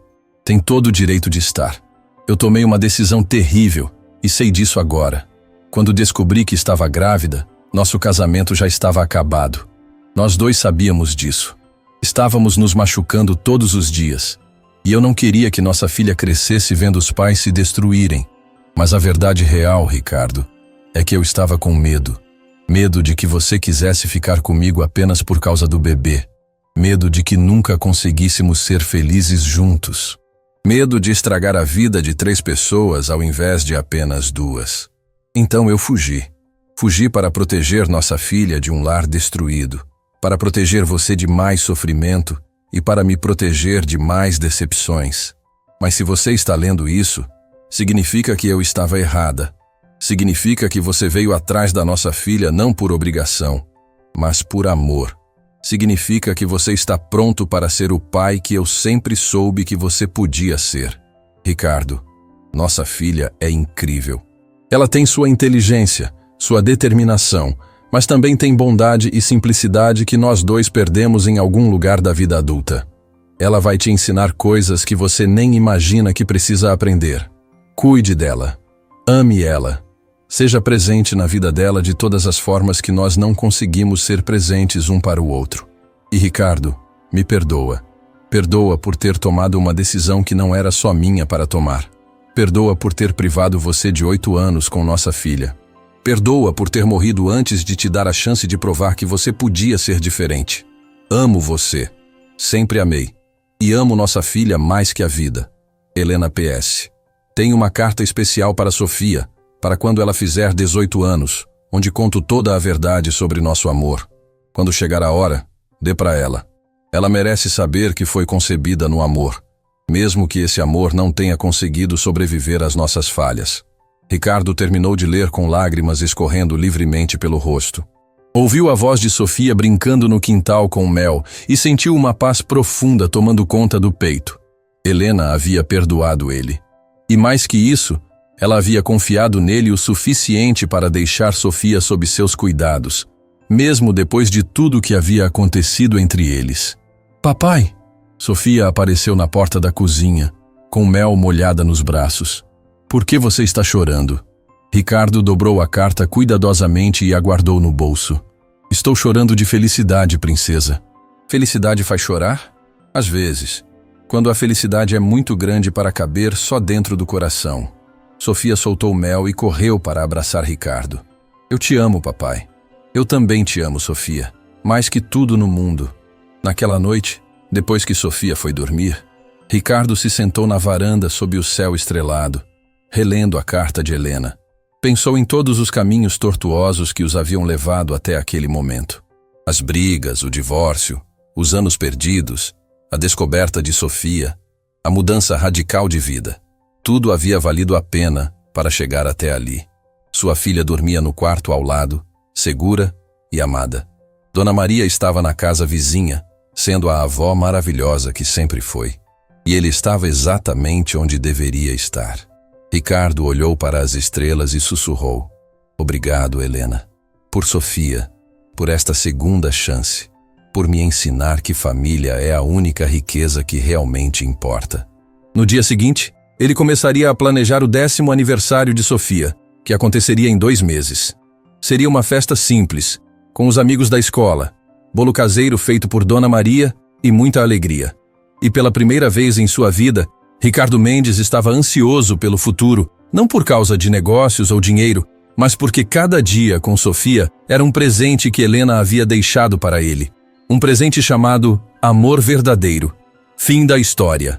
Tem todo o direito de estar. Eu tomei uma decisão terrível e sei disso agora. Quando descobri que estava grávida, nosso casamento já estava acabado. Nós dois sabíamos disso. Estávamos nos machucando todos os dias. E eu não queria que nossa filha crescesse vendo os pais se destruírem. Mas a verdade real, Ricardo, é que eu estava com medo. Medo de que você quisesse ficar comigo apenas por causa do bebê. Medo de que nunca conseguíssemos ser felizes juntos. Medo de estragar a vida de 3 pessoas ao invés de apenas 2. Então eu fugi. Fugi para proteger nossa filha de um lar destruído. Para proteger você de mais sofrimento e para me proteger de mais decepções. Mas se você está lendo isso, significa que eu estava errada. Significa que você veio atrás da nossa filha não por obrigação, mas por amor. Significa que você está pronto para ser o pai que eu sempre soube que você podia ser. Ricardo, nossa filha é incrível. Ela tem sua inteligência, sua determinação, mas também tem bondade e simplicidade que nós dois perdemos em algum lugar da vida adulta. Ela vai te ensinar coisas que você nem imagina que precisa aprender. Cuide dela. Ame ela. Seja presente na vida dela de todas as formas que nós não conseguimos ser presentes um para o outro. E Ricardo, me perdoa. Perdoa por ter tomado uma decisão que não era só minha para tomar. Perdoa por ter privado você de 8 anos com nossa filha. Perdoa por ter morrido antes de te dar a chance de provar que você podia ser diferente. Amo você. Sempre amei. E amo nossa filha mais que a vida. Helena PS. Tenho uma carta especial para Sofia, para quando ela fizer 18 anos, onde conto toda a verdade sobre nosso amor. Quando chegar a hora, dê para ela. Ela merece saber que foi concebida no amor, mesmo que esse amor não tenha conseguido sobreviver às nossas falhas. Ricardo terminou de ler com lágrimas escorrendo livremente pelo rosto. Ouviu a voz de Sofia brincando no quintal com Mel e sentiu uma paz profunda tomando conta do peito. Helena havia perdoado ele. E mais que isso, ela havia confiado nele o suficiente para deixar Sofia sob seus cuidados, mesmo depois de tudo o que havia acontecido entre eles. Papai! Sofia apareceu na porta da cozinha, com mel molhada nos braços. Por que você está chorando? Ricardo dobrou a carta cuidadosamente e a guardou no bolso. Estou chorando de felicidade, princesa. Felicidade faz chorar? Às vezes. Quando a felicidade é muito grande para caber só dentro do coração. Sofia soltou o mel e correu para abraçar Ricardo. Eu te amo, papai. Eu também te amo, Sofia. Mais que tudo no mundo. Naquela noite, depois que Sofia foi dormir, Ricardo se sentou na varanda sob o céu estrelado, relendo a carta de Helena. Pensou em todos os caminhos tortuosos que os haviam levado até aquele momento. As brigas, o divórcio, os anos perdidos, a descoberta de Sofia, a mudança radical de vida. Tudo havia valido a pena para chegar até ali. Sua filha dormia no quarto ao lado, segura e amada. Dona Maria estava na casa vizinha, sendo a avó maravilhosa que sempre foi. E ele estava exatamente onde deveria estar. Ricardo olhou para as estrelas e sussurrou: Obrigado, Helena. Por Sofia, por esta segunda chance, por me ensinar que família é a única riqueza que realmente importa. No dia seguinte, ele começaria a planejar o 10º aniversário de Sofia, que aconteceria em 2 meses. Seria uma festa simples, com os amigos da escola, bolo caseiro feito por Dona Maria e muita alegria. E pela primeira vez em sua vida, Ricardo Mendes estava ansioso pelo futuro, não por causa de negócios ou dinheiro, mas porque cada dia com Sofia era um presente que Helena havia deixado para ele. Um presente chamado amor verdadeiro. Fim da história.